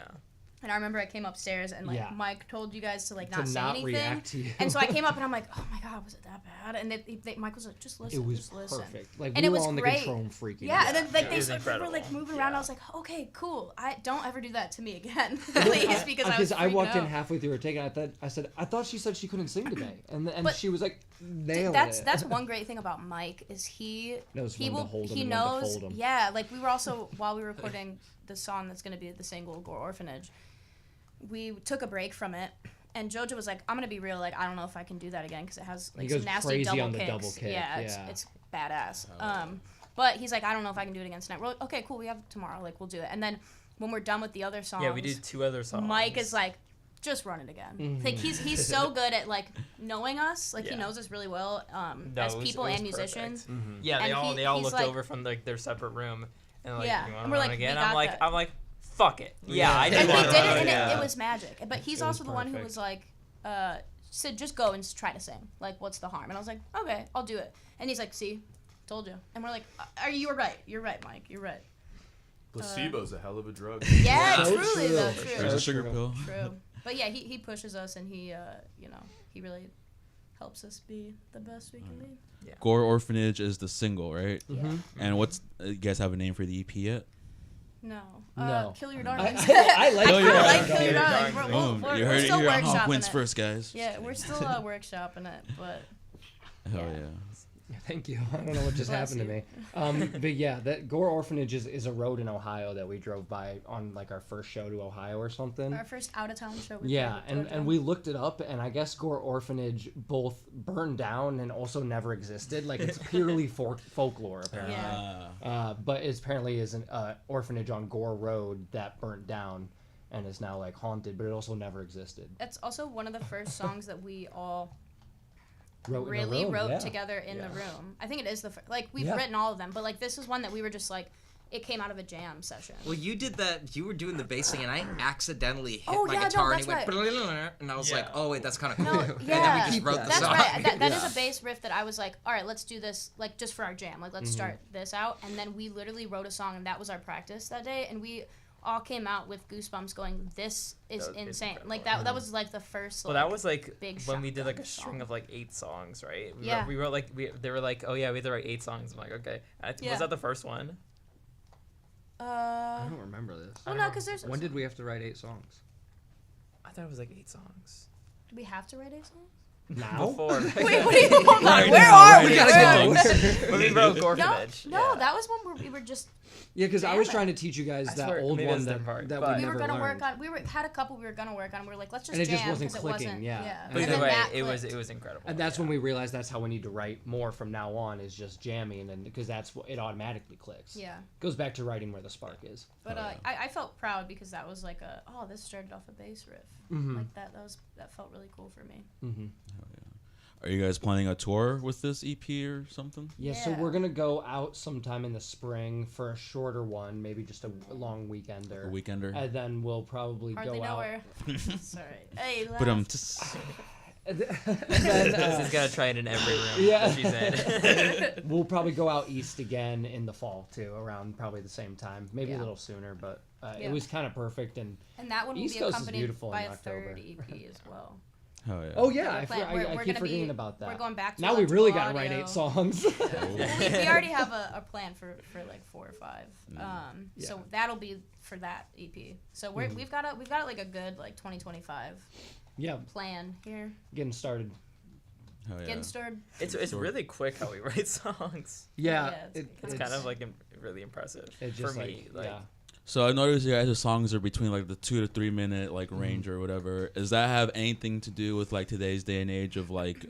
And I remember I came upstairs and like Yeah. Mike told you guys to like To not say not anything. react to you. And so I came up and I'm like, oh my god, was it that bad? And Mike was like, just listen, It was just listen. perfect. Like And we it were was on the great. control room freaking Yeah, out. and then like It they was were incredible. like moving around. Yeah. I was like, okay, cool. I don't ever do that to me again, please, because I was I walked in freaking out. halfway through her take, and I thought she said she couldn't sing today, and But she was like, nailed That's it. that's one great thing about Mike is he Knows when to hold 'em he and when to knows fold 'em. yeah, like we were also while we were recording the song that's gonna be the single Gore Orphanage, we took a break from it, and Jojo was like, I'm gonna be real, like I don't know if I can do that again because it has like He some goes nasty crazy double on the kicks. double kick, Yeah, yeah. it's badass. But he's like, I don't know if I can do it again tonight. We're like, okay, cool, we have tomorrow, like we'll do it. And then when we're done with the other songs, Yeah, we did 2 other songs. Mike is like, just run it again. Mm-hmm. Like he's so good at like knowing us, like he Yeah. knows us really well No, as it was- people it was and musicians. Mm-hmm. Yeah, they And all he's looked like- over from like their separate room and like, Yeah, you want and we're to like, run we again? got that. I'm like, fuck it. Yeah, I And did we want did to it, run and again. it was magic. But he's It was also the one who perfect. was like, said just go and try to sing. Like, what's the harm? And I was like, okay, I'll do it. And he's like, see, told you. And we're like, you're right. You're right, Mike. You're right. Placebo's a hell of a drug. Yeah, So truly true. though, For true. There's a So sugar true. pill. True. But yeah, he pushes us, and he really helps us be the best we can be. Gore Orphanage is the single, right? Mm-hmm. And what's you guys have a name for the EP yet? No. No. Kill Your I Darlings. like I kind of Your like Darlings. Kill Your Kill Your Darlings. Darlings. We're You heard it still here on workshopping Hawk Wins it. first, guys. Yeah, we're still workshopping it, but Hell yeah. yeah. Thank you. I don't know what just Bless happened to you. me. But yeah, that Gore Orphanage is a road in Ohio that we drove by on like our first show to Ohio or something. our first out of town show. Yeah, and we looked it up, and I guess Gore Orphanage both burned down and also never existed. Like it's purely folklore apparently. Yeah. But it apparently is an orphanage on Gore Road that burnt down and is now like haunted, but it also never existed. It's also one of the first songs that we all Wrote in a really room, wrote yeah. together in the Yeah. room. I think it is like we've Yeah. written all of them, but like this is one that we were just like it came out of a jam session. Well, you did that. You were doing the bass thing, and I accidentally hit Oh, my yeah, no, guitar, that's and it went, right. and I was Yeah. like, "Oh wait, that's kind of cool." No, And then yeah. we just wrote the That's song. right. That Yeah. is a bass riff that I was like, all right, let's do this like just for our jam. Like let's start this out, and then we literally wrote a song, and that was our practice that day, and we all came out with goosebumps, going, "This is That was insane!" incredible. Like that was like the first. Well, like, that was like big when we did like a shotgun string song. of like 8 songs, right? Yeah. We wrote like they were like, oh yeah, we had to write 8 songs. I'm like, okay. Yeah. Was that the first one? I don't remember this. Well, no, because there's. When did we have to write 8 songs? I thought it was like 8 songs. Do we have to write 8 songs? Now? Before. Wait, what are you? Hold on. Right Where now, are right we? now. Where are we? When we wrote No, Orphanage. no, that was when we were just. Yeah, because I was Damn it. trying to teach you guys I that swear, old maybe one that's the that, part, that but- we We were never gonna learned. work on. Had a couple we were gonna work on. We were like, let's just And it just jam wasn't 'cause clicking, It wasn't, yeah. But And either then way, that it clicked. was incredible. And that's when we realized that's how we need to write more from now on is just jamming, and because that's what it automatically clicks. Yeah, Goes back to writing where the spark is. but I felt proud because that was like this started off a bass riff Mm-hmm. like that. That felt really cool for me. Mm-hmm. Are you guys planning a tour with this EP or something? Yeah, so Yeah. we're gonna go out sometime in the spring for a shorter one, maybe just a long weekender. A weekender? And then we'll probably Hardly go know out. where. Sorry. Hey, But laugh. And then, This is gonna try it in every room Yeah. that she's in. we'll probably go out east again in the fall too, around probably the same time, maybe Yeah. a little sooner. But Yeah. it was kind of perfect. And And that one will East be Coast is accompanied beautiful by in a third October. EP as well. Oh yeah. oh yeah, We're I gonna keep be- forgetting about that. We're going back to Now we really got gotta write 8 songs. songs. we already have a plan for like 4 or 5. So Yeah. that'll be for that EP. So we've got like a good like 2025 yeah, plan here. getting started. Oh, yeah. Getting started. It's really quick how we write songs. Yeah, Yeah, It's kind of like really impressive it for just me. Like, yeah. So I noticed you guys' songs are between like the 2 to 3 minute like Mm-hmm. range or whatever. Does that have anything to do with like today's day and age of like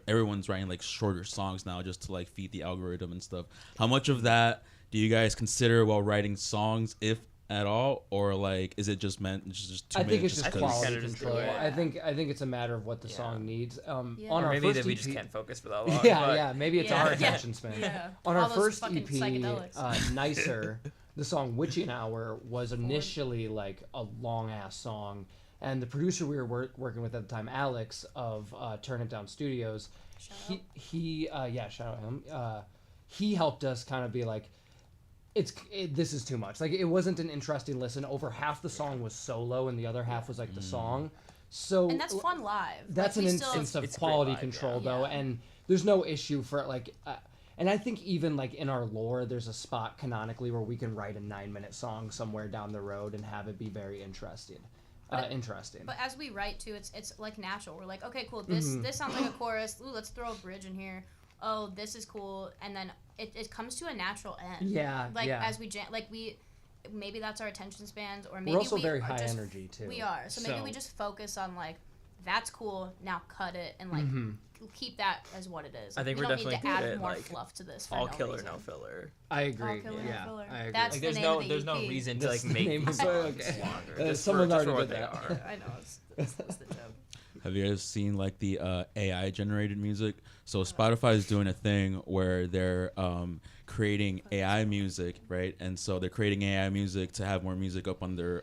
everyone's writing like shorter songs now just to like feed the algorithm and stuff? How much of that do you guys consider while writing songs, if at all, or like is it just meant just 2 I minutes? think it's just think we quality kinda just control. do it. I think it's a matter of what the song needs. Yeah. On or our maybe first that we EP, just can't focus for that long. yeah, but yeah, maybe it's Yeah. our Yeah. attention span. Yeah. On All our those first fucking EP, psychedelics. Nicer, the song "Witching Hour" was initially like a long ass song, and the producer we were working with at the time, Alex of Turn It Down Studios, he shout out him. He helped us kind of be like, this is too much. Like it wasn't an interesting listen. Over half the song was solo, and the other half was like the song. So And that's fun live. that's Like, an we still- instance of It's great quality live, control yeah. though, Yeah. and there's no issue for like and I think even like in our lore there's a spot canonically where we can write a 9-minute song somewhere down the road and have it be very interesting. But as we write too, it's like natural. We're like, okay, cool. This Mm-hmm. this sounds like a chorus. Ooh, let's throw a bridge in here. Oh, this is cool. And then it comes to a natural end. Yeah, Like yeah. as we jam, like we, maybe that's our attention spans, or maybe We're also we very are high just- energy too. We are. So maybe we just focus on like, that's cool. Now cut it and like Mm-hmm. keep that as what it is. I Like, think we we're don't need definitely to good add at, more like, fluff to this. For all no killer, reason. no filler. I agree. killer, no Yeah, filler. I agree. That's Like the there's name no of the there's no EP. reason to That's like the make name these of it, songs okay. longer. Just someone for already what did they that. are. I know that's the joke. Have you guys seen like the AI generated music? So Spotify is doing a thing where they're creating AI music, right? And so they're creating AI music to have more music up on their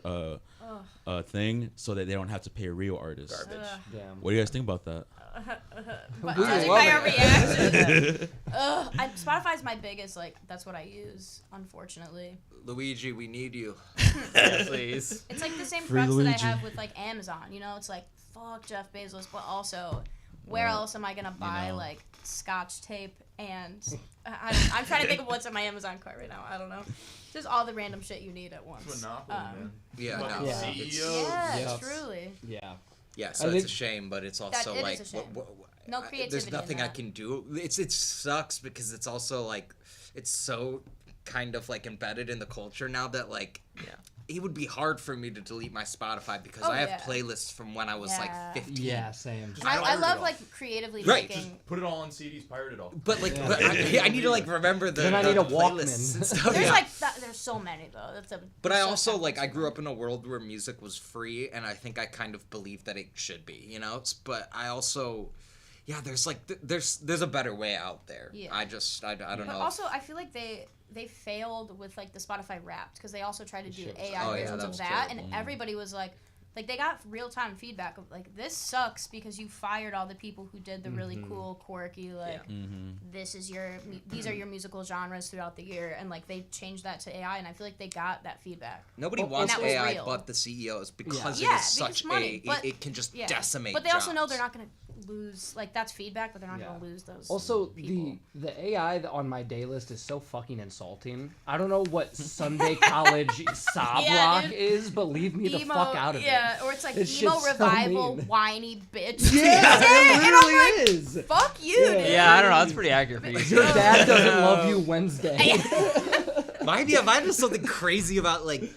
thing, so that they don't have to pay real artists. Garbage. Damn. What do you guys think about that? But We judging love by it. our reaction, Spotify's my biggest that's what I use. Unfortunately, Luigi, we need you. Yeah, please. it's like the same Free crux that Luigi. I have with like Amazon. You know, it's like fuck Jeff Bezos, but also where else am I gonna buy know. like Scotch tape and I'm trying to think of what's in my Amazon cart right now. I don't know. Just all the random shit you need at once. Monopoly, man. Yeah, Fucking no. Yeah. CEOs. Yeah, Yep. truly. Yeah. Yeah, I so it's think- a shame, but it's also It is like a shame. No creativity there's in nothing I that. can do. It sucks because it's also like it's so kind of like embedded in the culture now that like it would be hard for me to delete my Spotify because Oh, I have yeah. playlists from when I was Yeah. like 15. Yeah, same. And I Pirate it love all. like creatively Right. making. Put it all on CDs, pirate it all. But like, Yeah. but I need to like remember the, Then I the need a playlists Walkman. and stuff. There's Yeah. like there's so many though. That's a. But I so also like I tempting. grew up in a world where music was free, and I think I kind of believe that it should be, you know. But I also, yeah, there's like there's a better way out there. Yeah. I don't But know. also, I feel like they failed with like the Spotify Wrapped because they also tried to do Shit. AI Oh, yeah, versions that of was that, terrible. and everybody was like they got real time feedback of like this sucks because you fired all the people who did the really cool, quirky like this is these are your musical genres throughout the year, and like they changed that to AI, and I feel like they got that feedback. Nobody And wants that was AI real. but the CEOs because Yeah, it is because such money, but- it can just Yeah, decimate. but they also know jobs. they're not gonna lose like that's feedback, but they're not Yeah. gonna lose those. Also, people. the AI on my day list is so fucking insulting. I don't know what Sunday college sob Yeah, rock dude. is, but leave me the fuck out of yeah, it. or it's like This emo shit's so revival, mean. whiny bitch. Yeah, Tuesday, it and I'm literally like, is. fuck you, Yeah. dude. Yeah, I don't know. That's pretty accurate for you. Your dad doesn't love you Wednesday. Mine is something crazy about like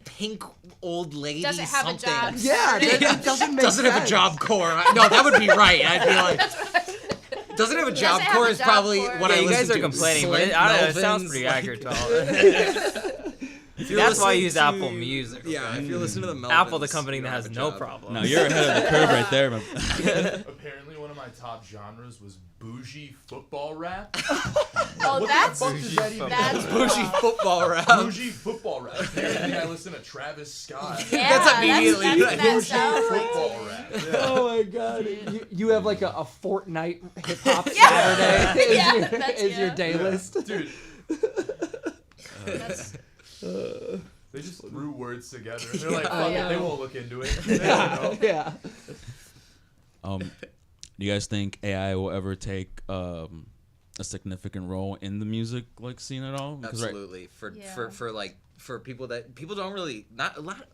pink old lady Doesn't have a something. job. Yeah, it doesn't make Doesn't have a sense. job core. No, that would be right. I'd be like, doesn't have a job have core a is job probably core. what Yeah, I you guys listen are to. complaining, but Slint I don't know, it sounds Melvins, pretty like- accurate to all. If you're That's why I listening use to- Apple Music. Yeah, if you're listening to the Melvins, Apple, the company you that don't has have a no job. problem. No, you're ahead of the curve right there. man. Apparently, one of my top genres was bougie football rap. Oh, What that's the fuck does that even that's mean? Bougie football rap. Bougie football rap. Apparently, I listen to Travis Scott. yeah, That's immediately that's like- that sounds like Football it. rap. Yeah. Oh my god. You have like a Fortnite hip hop Yeah. Saturday is, Yeah, your, that's- is your yeah. day list. Dude, That's, they just threw words together. And they're like, Yeah. fuck Yeah. it, they won't look into it. They don't know. Yeah. Do you guys think AI will ever take a significant role in the music like scene at all? Because, right- Absolutely. Yeah. For like for people don't really not a lot.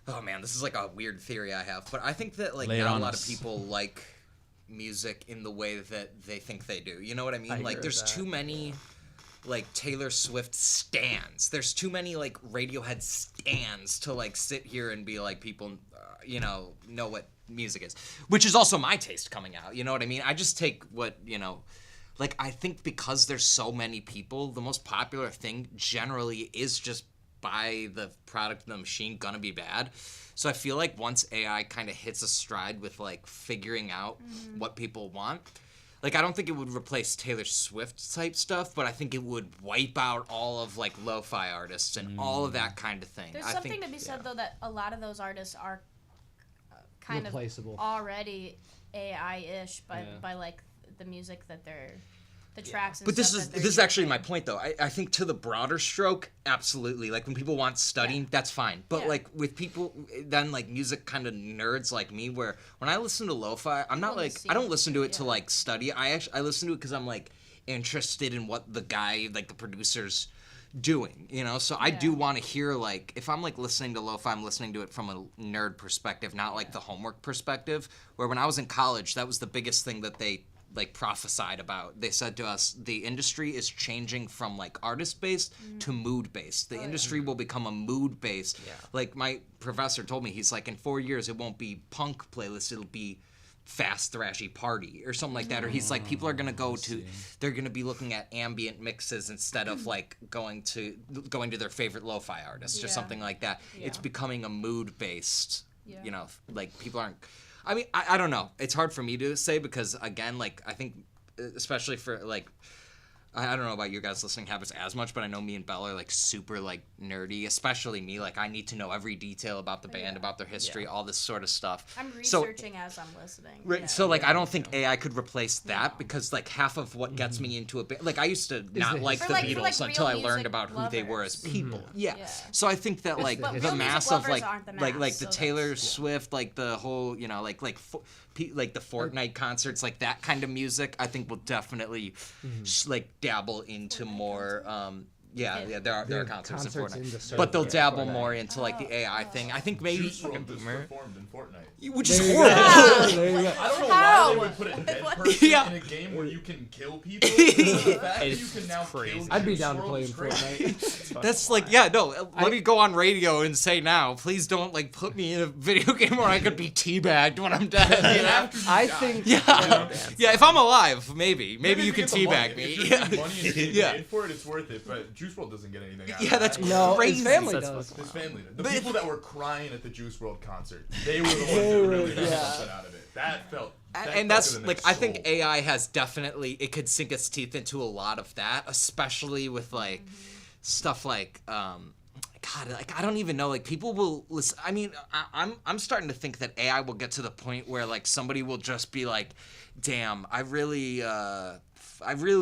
Oh man, this is like a weird theory I have, but I think that like Lay it not a on lot us. of people like music in the way that they think they do. You know what I mean? I Like agree there's with that. too many like Taylor Swift stans. There's too many like Radiohead stans to like sit here and be like people know what music is, which is also my taste coming out. You know what I mean? I just take what, like I think because there's so many people, the most popular thing generally is just buy the product of the machine gonna be bad. So I feel like once AI kind of hits a stride with like figuring out what people want, like I don't think it would replace Taylor Swift type stuff, but I think it would wipe out all of like lo-fi artists and all of that kind of thing. there's I something think, to be said though that a lot of those artists are kind Replaceable. of already AI-ish by Yeah. by like the music that they're the tracks and But this stuff is that they're this is actually using. my point though. I think to the broader stroke, absolutely. Like when people want studying, that's fine. But Yeah. like with people then like music kind of nerds like me, where when I listen to lo-fi, I'm not Wanna like see I don't it, listen to it to yeah. like study. I listen to it because I'm like interested in what the guy like the producer's doing, so I do Yeah. want to hear like if I'm like listening to lo-fi, I'm listening to it from a nerd perspective, not like the homework perspective, where when I was in college that was the biggest thing that they like prophesied about. They said to us the industry is changing from like artist based to mood based. The industry will become a mood based. Like my professor told me, he's like in 4 years it won't be punk playlist, it'll be fast thrashy party or something like that. Or he's like people are gonna go to they're gonna be looking at ambient mixes instead of like going to their favorite lo-fi artist or Yeah. something like that. It's Yeah. becoming a mood based Yeah. like people aren't I mean I don't know, it's hard for me to say because again like I think especially for like I don't know about your guys' listening habits as much, but I know me and Bella are like super like nerdy, especially me. Like I need to know every detail about the band, about their history, all this sort of stuff. I'm researching as I'm listening. Right. Yeah. So like I don't think AI could replace that because like half of what gets me into a band, like I used to not like the Beatles until I learned about who they were as people. Yeah. So I think that like But the real mass music of like lovers aren't the like mass, the so Taylor that's- Swift, like the whole like the Fortnite concerts, like that kind of music, I think will definitely like dabble into more. Yeah, there are concerts in concerts in the Fortnite, but they'll circuit, dabble Fortnite. more into like the AI thing. I think maybe, Juice WRLD just performed in Fortnite. which is There you horrible. go. There you go. I don't know How? why they would put a dead What? person Yeah. in a game where you can kill people. The fact that you It's can now crazy. kill I'd be Juice down to WRLD play in is crazy. Fortnite. That's like, yeah, no. Let me go on radio and say now, please don't like put me in a video game where I could be teabagged when I'm dead. You know? After you I die. think Yeah, yeah. If I'm alive, maybe Maybe you if can get the money. teabag me. If you're Yeah, getting money and you're getting Yeah. paid for it, it's worth it. But Juice WRLD doesn't get anything out Yeah, of that's that. no, crazy. his family That's does. His family did. The But people that were crying at the Juice WRLD concert, they were the ones that really got something out of it. That felt. That And felt that's good in like their I think soul. AI has definitely it could sink its teeth into a lot of that, especially with like stuff like God, like I don't even know. Like people will listen. I mean, I'm starting to think that AI will get to the point where like somebody will just be like, "Damn, I really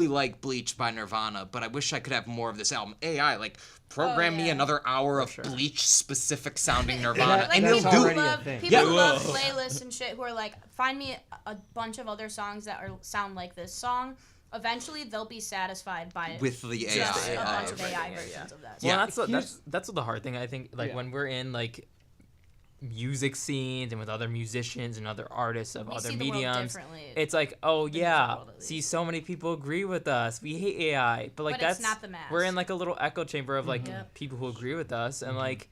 like Bleach by Nirvana, but I wish I could have more of this album." AI, like program me yeah. another hour of Bleach specific sounding Nirvana, That- and that's it'll do. already a love, thing. people Yeah. love playlists and shit who are like, find me a bunch of other songs that sound like this song. Eventually, they'll be satisfied by With the just AI, a bunch of right, AI yeah. versions of that. Well, Yeah. that's the hard thing. I think like Yeah. when we're in like music scenes and with other musicians and other artists of We other see the world mediums, differently. it's like, oh music yeah, world, at see, least. so many people agree with us. We hate AI, but like But that's it's not the mass. we're in like a little echo chamber of like Yep. people who agree with us, and like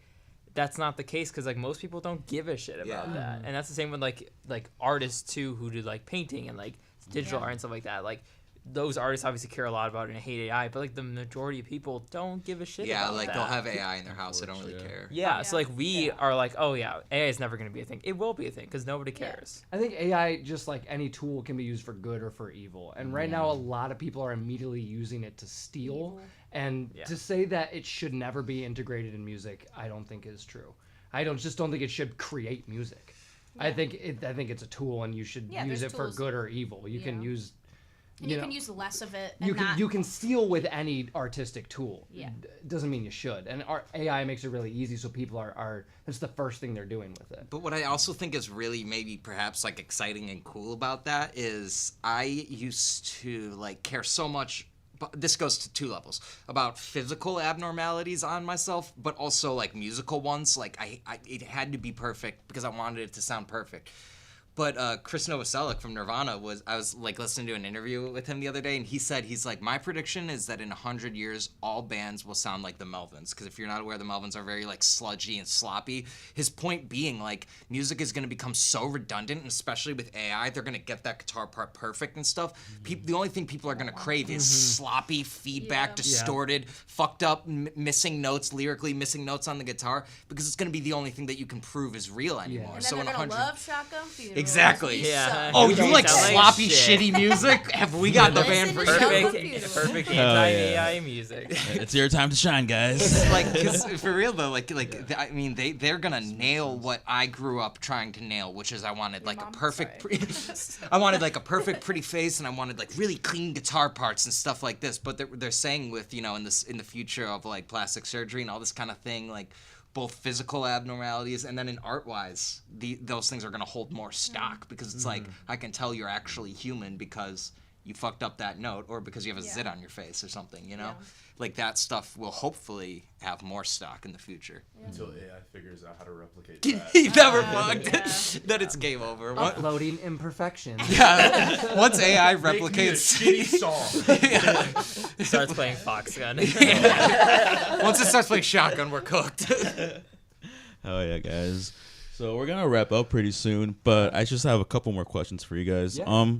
that's not the case because like most people don't give a shit about Yeah. that, and that's the same with like artists too who do like painting and like digital Yeah. art and stuff like that. Like those artists obviously care a lot about it and hate AI, but like the majority of people don't give a shit. Yeah, about like that. they'll have AI in their house. They don't really Yeah. care. Yeah, so Yeah. like we are like, oh yeah, AI is never going to be a thing. It will be a thing because nobody cares. I think AI, just like any tool, can be used for good or for evil. And right now, a lot of people are immediately using it to steal. Evil. And Yeah. to say that it should never be integrated in music, I don't think is true. I just don't think it should create music. I think it's a tool, and you should Yeah, use there's it for tools- good or evil. You can yeah. use. And you know, can use less of it. And you can steal with any artistic tool. Yeah. Doesn't mean you should. And our AI makes it really easy, so people are that's the first thing they're doing with it. But what I also think is really maybe perhaps like exciting and cool about that is I used to like care so much. But this goes to two levels about physical abnormalities on myself, but also like musical ones. Like I it had to be perfect because I wanted it to sound perfect. But Chris Novoselic from Nirvana I was like listening to an interview with him the other day, and he's like, my prediction is that in 100 years, all bands will sound like the Melvins. Because if you're not aware, the Melvins are very like sludgy and sloppy. His point being like, music is going to become so redundant, and especially with AI, they're going to get that guitar part perfect and stuff. The only thing people are going to crave is sloppy feedback, Yeah. distorted, fucked up, missing notes, lyrically missing notes on the guitar, because it's going to be the only thing that you can prove is real anymore. And then So they're in gonna 100 love Shotgun Funeral. Exactly. You Yeah. suck. Oh, You you like sound like sloppy, shit. shitty music? Have we got the band for Listen to you? Shotgun Perfect, Funeral. perfect yeah. anti-AI music. It's your time to shine, guys. Like, 'cause for real though, I mean, they're gonna nail what I grew up trying to nail, which is I wanted like a mom? perfect, Sorry. I wanted like a perfect, pretty face, and I wanted like really clean guitar parts and stuff like this. But they're saying with in the future of like plastic surgery and all this kind of thing, like both physical abnormalities and then in art wise, those things are gonna hold more stock because it's like I can tell you're actually human because you fucked up that note or because you have a zit on your face or something, you know? Yeah. Like that stuff will hopefully have more stock in the future. Until AI figures out how to replicate He that. never Yeah. fucked. Then it's game over. Uploading imperfections. Yeah. Once AI Make me a replicates, shitty song. Starts playing Fox Gun. once it starts playing Shotgun, we're cooked. Oh yeah, guys. So we're gonna wrap up pretty soon, but I just have a couple more questions for you guys. Yeah.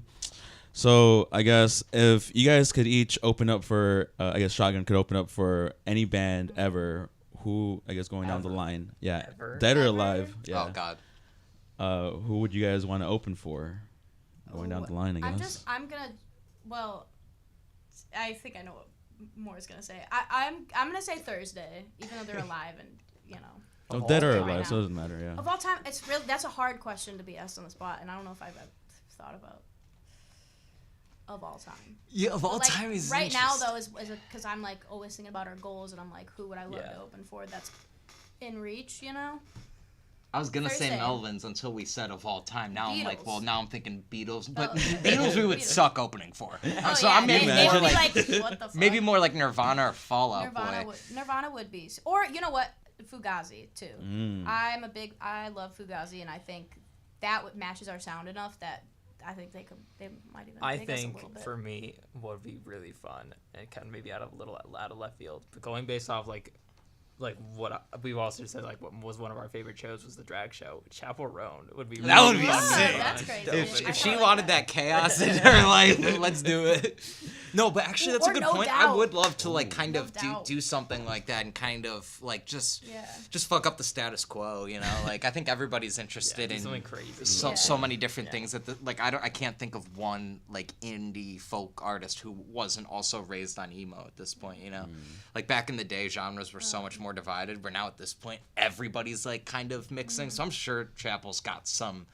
So I guess if you guys could each open up for, I guess Shotgun could open up for any band ever. Who I guess going down the line, yeah, Ever? dead or Ever? alive, yeah. Oh God. Who would you guys want to open for? Going down the line, I guess. I'm gonna, well, I think I know what Moore's gonna say. I'm gonna say Thursday, even though they're alive and you know. Oh, dead or time alive, now. so it doesn't matter. Yeah. Of all time, it's really that's a hard question to be asked on the spot, and I don't know if I've thought about. Of all time. Yeah, of all Like, time is right now though is because I'm like always thinking about our goals, and I'm like, who would I love Yeah. to open for? That's in reach, you know. I was gonna say Thursday. Melvins until we said of all time. Now I'm like, Beatles. well, now I'm thinking Beatles, but Oh. Beatles we would Beatles. suck opening for. Oh, So yeah, I'm maybe they more would be like, what the fuck? maybe more like Nirvana or Fall Out Boy. Nirvana would be, or you know what, Fugazi too. Mm. I love Fugazi, and I think that matches our sound enough that I think they might even. I take us a little think bit. for me, what would be really fun and kind of maybe out of left field, but going based off like what we've also said, like what was one of our favorite shows was the drag show. Chapel Roan would be. That would be Yeah, sick. that's crazy. to If, open if for. she like wanted that chaos in her life, let's do it. No, but actually, that's a Or good No point. I Doubt. would love to like kind No of Doubt. do something like that and kind of like just Yeah. fuck up the status quo. You know, like I think everybody's interested do in something crazy. so Yeah. so many different things that I can't think of one like indie folk artist who wasn't also raised on emo at this point. You know, like back in the day, genres were so much more divided. Where now at this point, everybody's like kind of mixing. So I'm sure Chapel's got some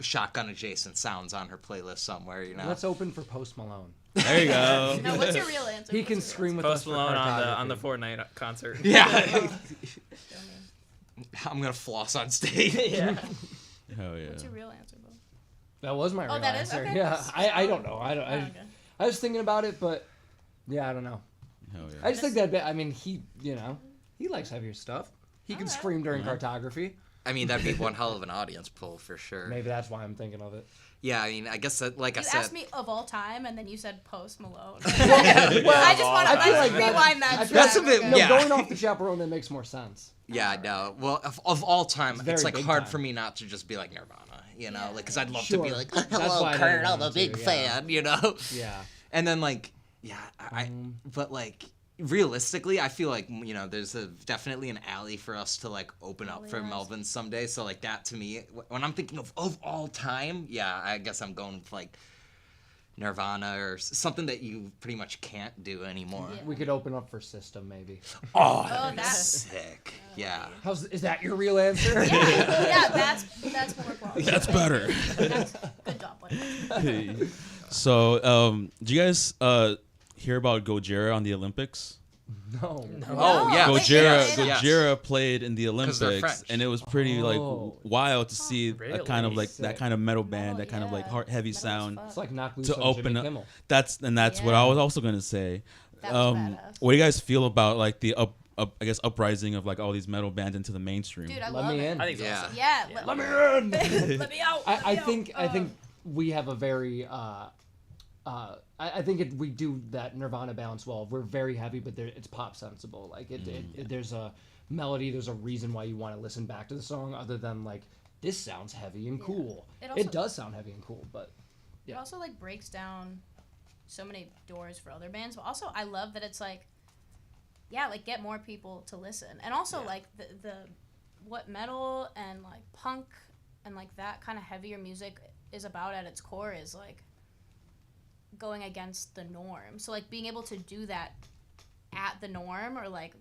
shotgun adjacent sounds on her playlist somewhere. You know, Let's open for Post Malone. There you go. No, what's your real answer? He What's can your scream with Post us for Malone on the cartography. Fortnite concert. yeah. answer? I'm gonna floss on stage. Yeah. Hell yeah. What's your real answer, Bo? That was my real Oh, that is? answer. Okay. Yeah, I don't know. I don't. Oh, okay. I was thinking about it, but yeah, I don't know. Hell yeah. I just think that. I mean, he likes heavier stuff. He can Alright. scream during cartography. I mean, that'd be one hell of an audience pull for sure. Maybe that's why I'm thinking of it. Yeah, I mean, I guess that, like You I said, asked me of all time, and then you said Post Malone. Well, I just want to I feel like that- rewind that. I feel That's track, a bit- okay? No, yeah. going off the chaperone, that makes more sense. yeah, no. Well, of all time, It's it's very like big hard time. for me not to just be like Nirvana, you know, Yeah, like because yeah. I'd love to be Sure. like, That's hello, why I Kurt, didn't I'm a want to, big yeah. fan, you know. Yeah. And then like, yeah, but like realistically, I feel like there's definitely an alley for us to like open up for Alley-wise. Melvin someday. So like that to me, when I'm thinking of all time, yeah, I guess I'm going with like Nirvana or something that you pretty much can't do anymore. Yeah. We could open up for System, maybe. Oh, Oh, that'd be that's- sick. Yeah. Is that your real answer? Yeah, that's more quality. That's better. That's good job, buddy. So, do you guys hear about Gojira on the Olympics? No. Oh, yeah. wait, Gojira, wait, wait. Gojira played in the 'Cause they're Olympics, French. and it was pretty like Oh. wild to see a kind of Really? like that kind of metal band, Oh, that kind of like yeah. heavy Metal as sound fuck. It's like knock loose to on open Jimmy up. Kimmel. That's what I was also gonna say. That was badass. What do you guys feel about like the I guess uprising of like all these metal bands into the mainstream? Dude, I Let love me it. in. I think it's Yeah. awesome. Yeah, Yeah. Let me in. let me out. I think we have a very I think we do that Nirvana balance well. We're very heavy, but it's pop sensible. Like there's a melody, there's a reason why you want to listen back to the song, other than like this sounds heavy and cool. It also- It does sound heavy and cool, but It also like breaks down so many doors for other bands, but also I love that it's like, yeah, like get more people to listen, and also like the what metal and like punk and like that kind of heavier music is about at its core is like going against the norm. So like being able to do that at the norm, or like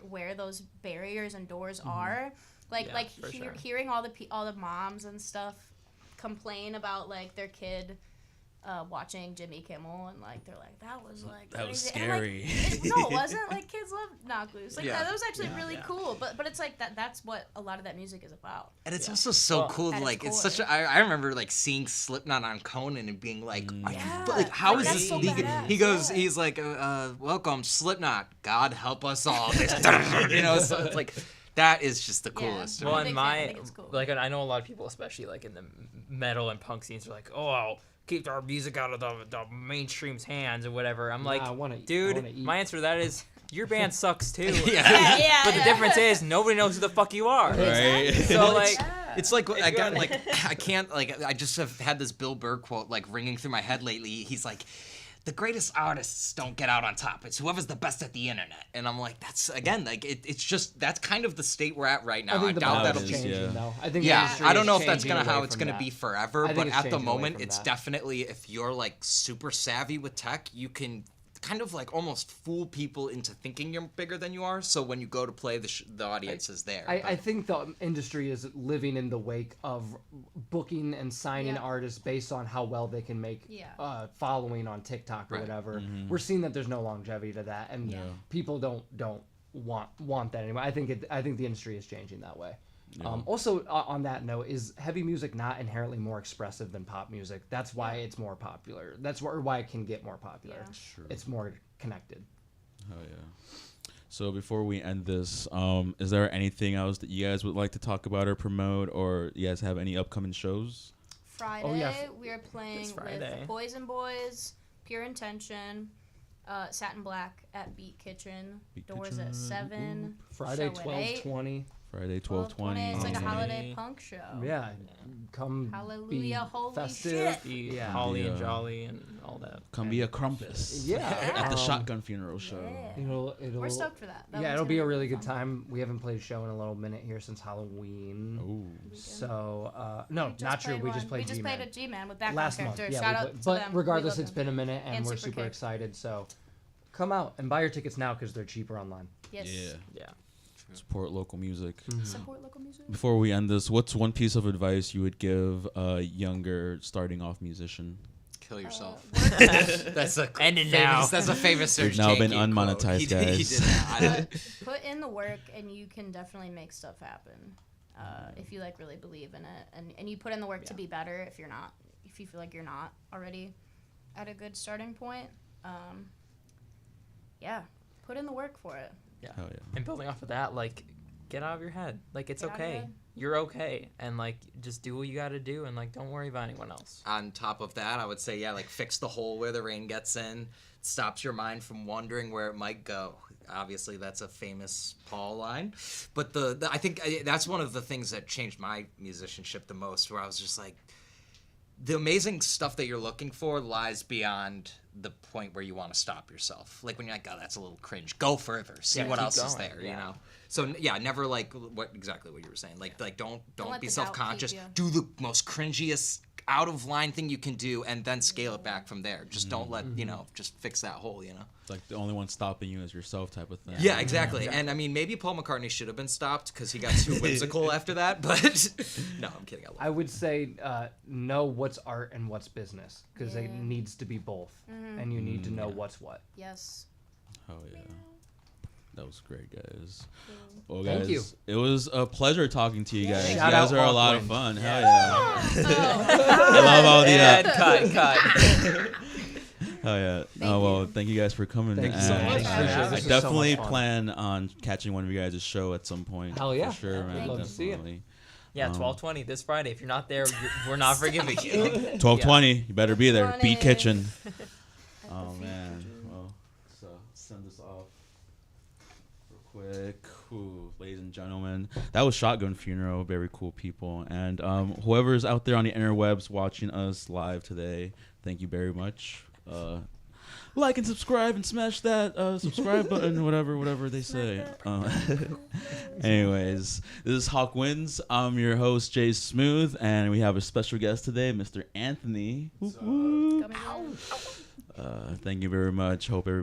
where those barriers and doors are, like Yeah, for sure. hearing all the moms and stuff complain about like their kid watching Jimmy Kimmel, and like they're like, that was like That was crazy. And, like, scary. no, it wasn't. Like kids love Knock Loose. Like Yeah. that was actually really Yeah. cool. But it's like that's what a lot of that music is about. And it's Yeah. also so Well, cool. at its Like it's core. such a. I remember like seeing Slipknot on Conan and being like, are you, Yeah. but, like how Like, is that's this? so He, badass. he goes. Yeah. He's like, welcome Slipknot. God help us all. So it's like that is just the Yeah. coolest. I'm Well, a in big fan. I my think it's cool. like, I know a lot of people, especially like in the metal and punk scenes, are like, "Oh, I'll keep our music out of the mainstream's hands or whatever." I'm like, I wanna eat. dude, my answer to that is your band sucks too. yeah, But the difference is nobody knows who the fuck you are. Right? So like, It's like If I you got wanna- like I can't like I just have had this Bill Burr quote like ringing through my head lately. He's like, the greatest artists don't get out on top. It's whoever's the best at the internet. And I'm like, that's again like it's just that's kind of the state we're at right now. I I think the doubt market's that'll be. changing yeah. though. I think the Yeah, industry I don't is know if that's changing gonna how away it's from gonna that. be forever, I think but it's at the changing away moment, from it's that. definitely if you're like super savvy with tech, you can kind of like almost fool people into thinking you're bigger than you are. So when you go to play, the audience is there. I think the industry is living in the wake of booking and signing Yeah. artists based on how well they can make Yeah. following on TikTok or Right. whatever. We're seeing that there's no longevity to that, and people don't want that anymore. I think the industry is changing that way. Also, on that note, is heavy music not inherently more expressive than pop music? That's why it's more popular. That's why it can get more popular. Yeah. Sure. It's more connected. Oh yeah. So before we end this, is there anything else that you guys would like to talk about or promote, or you guys have any upcoming shows? Friday, we are playing This Friday. with Boys and Boys, Pure Intention, Satin Black at Beat Kitchen. Beat Doors Kitchen. at 7. Friday, show at 8. 12:20. Friday, 12:20. 12:20. It's like a Okay. holiday punk show. Yeah, come Hallelujah, be holy festive. shit. Be Yeah. Holly and Yeah. Jolly and all that. Come be a Crumpus. Yeah, At the Shotgun Funeral Show. Yeah. It'll. We're stoked for that. That Yeah, one's it'll be gonna a really good fun. time. We haven't played a show in a little minute here since Halloween. Ooh. So no, We just not true. played We one. just played We just G-Man played a G-Man with background last month. characters. Yeah, Shout we out played- to but them. We regardless, love it's them. been a minute, and And we're Super super Kick. excited. So come out and buy your tickets now because they're cheaper online. Yes. Yeah. Yeah. Support local music. Support local music. Before we end this, what's one piece of advice you would give a younger starting off musician? Kill yourself. Work- That's a End it famous, now. That's a famous Serge We've now been Tankian quote. unmonetized, He guys. did that. Put in the work, and you can definitely make stuff happen. If you like really believe in it, and you put in the work to be better. If you feel like you're not already at a good starting point, yeah, put in the work for it. Yeah. Hell yeah. And building off of that, like, get out of your head. Like, it's Get out of your okay. head. You're okay. And, like, just do what you got to do and, like, don't worry about anyone else. On top of that, I would say, yeah, like fix the hole where the rain gets in. It stops your mind from wondering where it might go. Obviously, that's a famous Paul line. But I think that's one of the things that changed my musicianship the most, where I was just like, the amazing stuff that you're looking for lies beyond the point where you want to stop yourself. Like when you're like, oh, that's a little cringe. Go further. See Yeah, what keep else is going, there, yeah. you know? So yeah, never like exactly what you were saying. Like don't let be the doubt self-conscious. keep you. Do the most cringiest out of line thing you can do and then scale it back from there. Just don't let, just fix that hole, It's like the only one stopping you is yourself type of thing. Yeah, exactly. And I mean, maybe Paul McCartney should have been stopped because he got too whimsical after that. But no, I'm kidding. I would say know what's art and what's business because it Yeah. needs to be both, and you need to know what's what. Yes. Oh yeah. That was great, guys. Well, guys, Thank you. It was a pleasure talking to you guys. Shout You guys out are a lot of Hawkwind. fun. Hell yeah. I love all the And cut. Oh yeah. Thank Oh well, you. thank you guys for coming. Thank you so and, much. Appreciate Appreciate it. I This is so definitely much fun. plan on catching one of you guys' show at some point. Hell yeah. For sure, man. I'd love to see it. Definitely. Yeah, 12:20 this Friday. If you're not there, we're not forgiving you. 12:20. You better be there. Beat 12:20. Kitchen. At the Oh feet. man. Well, so send this off real quick. Ooh, ladies and gentlemen, that was Shotgun Funeral. Very cool people. And whoever's out there on the interwebs watching us live today, thank you very much. Like and subscribe and smash that subscribe button, whatever they say. Anyways, this is Hawk Wins. I'm your host, Jay Smooth, and we have a special guest today, Mr. Anthony. Whoop, whoop. Gummy bears. Thank you very much. Hope everybody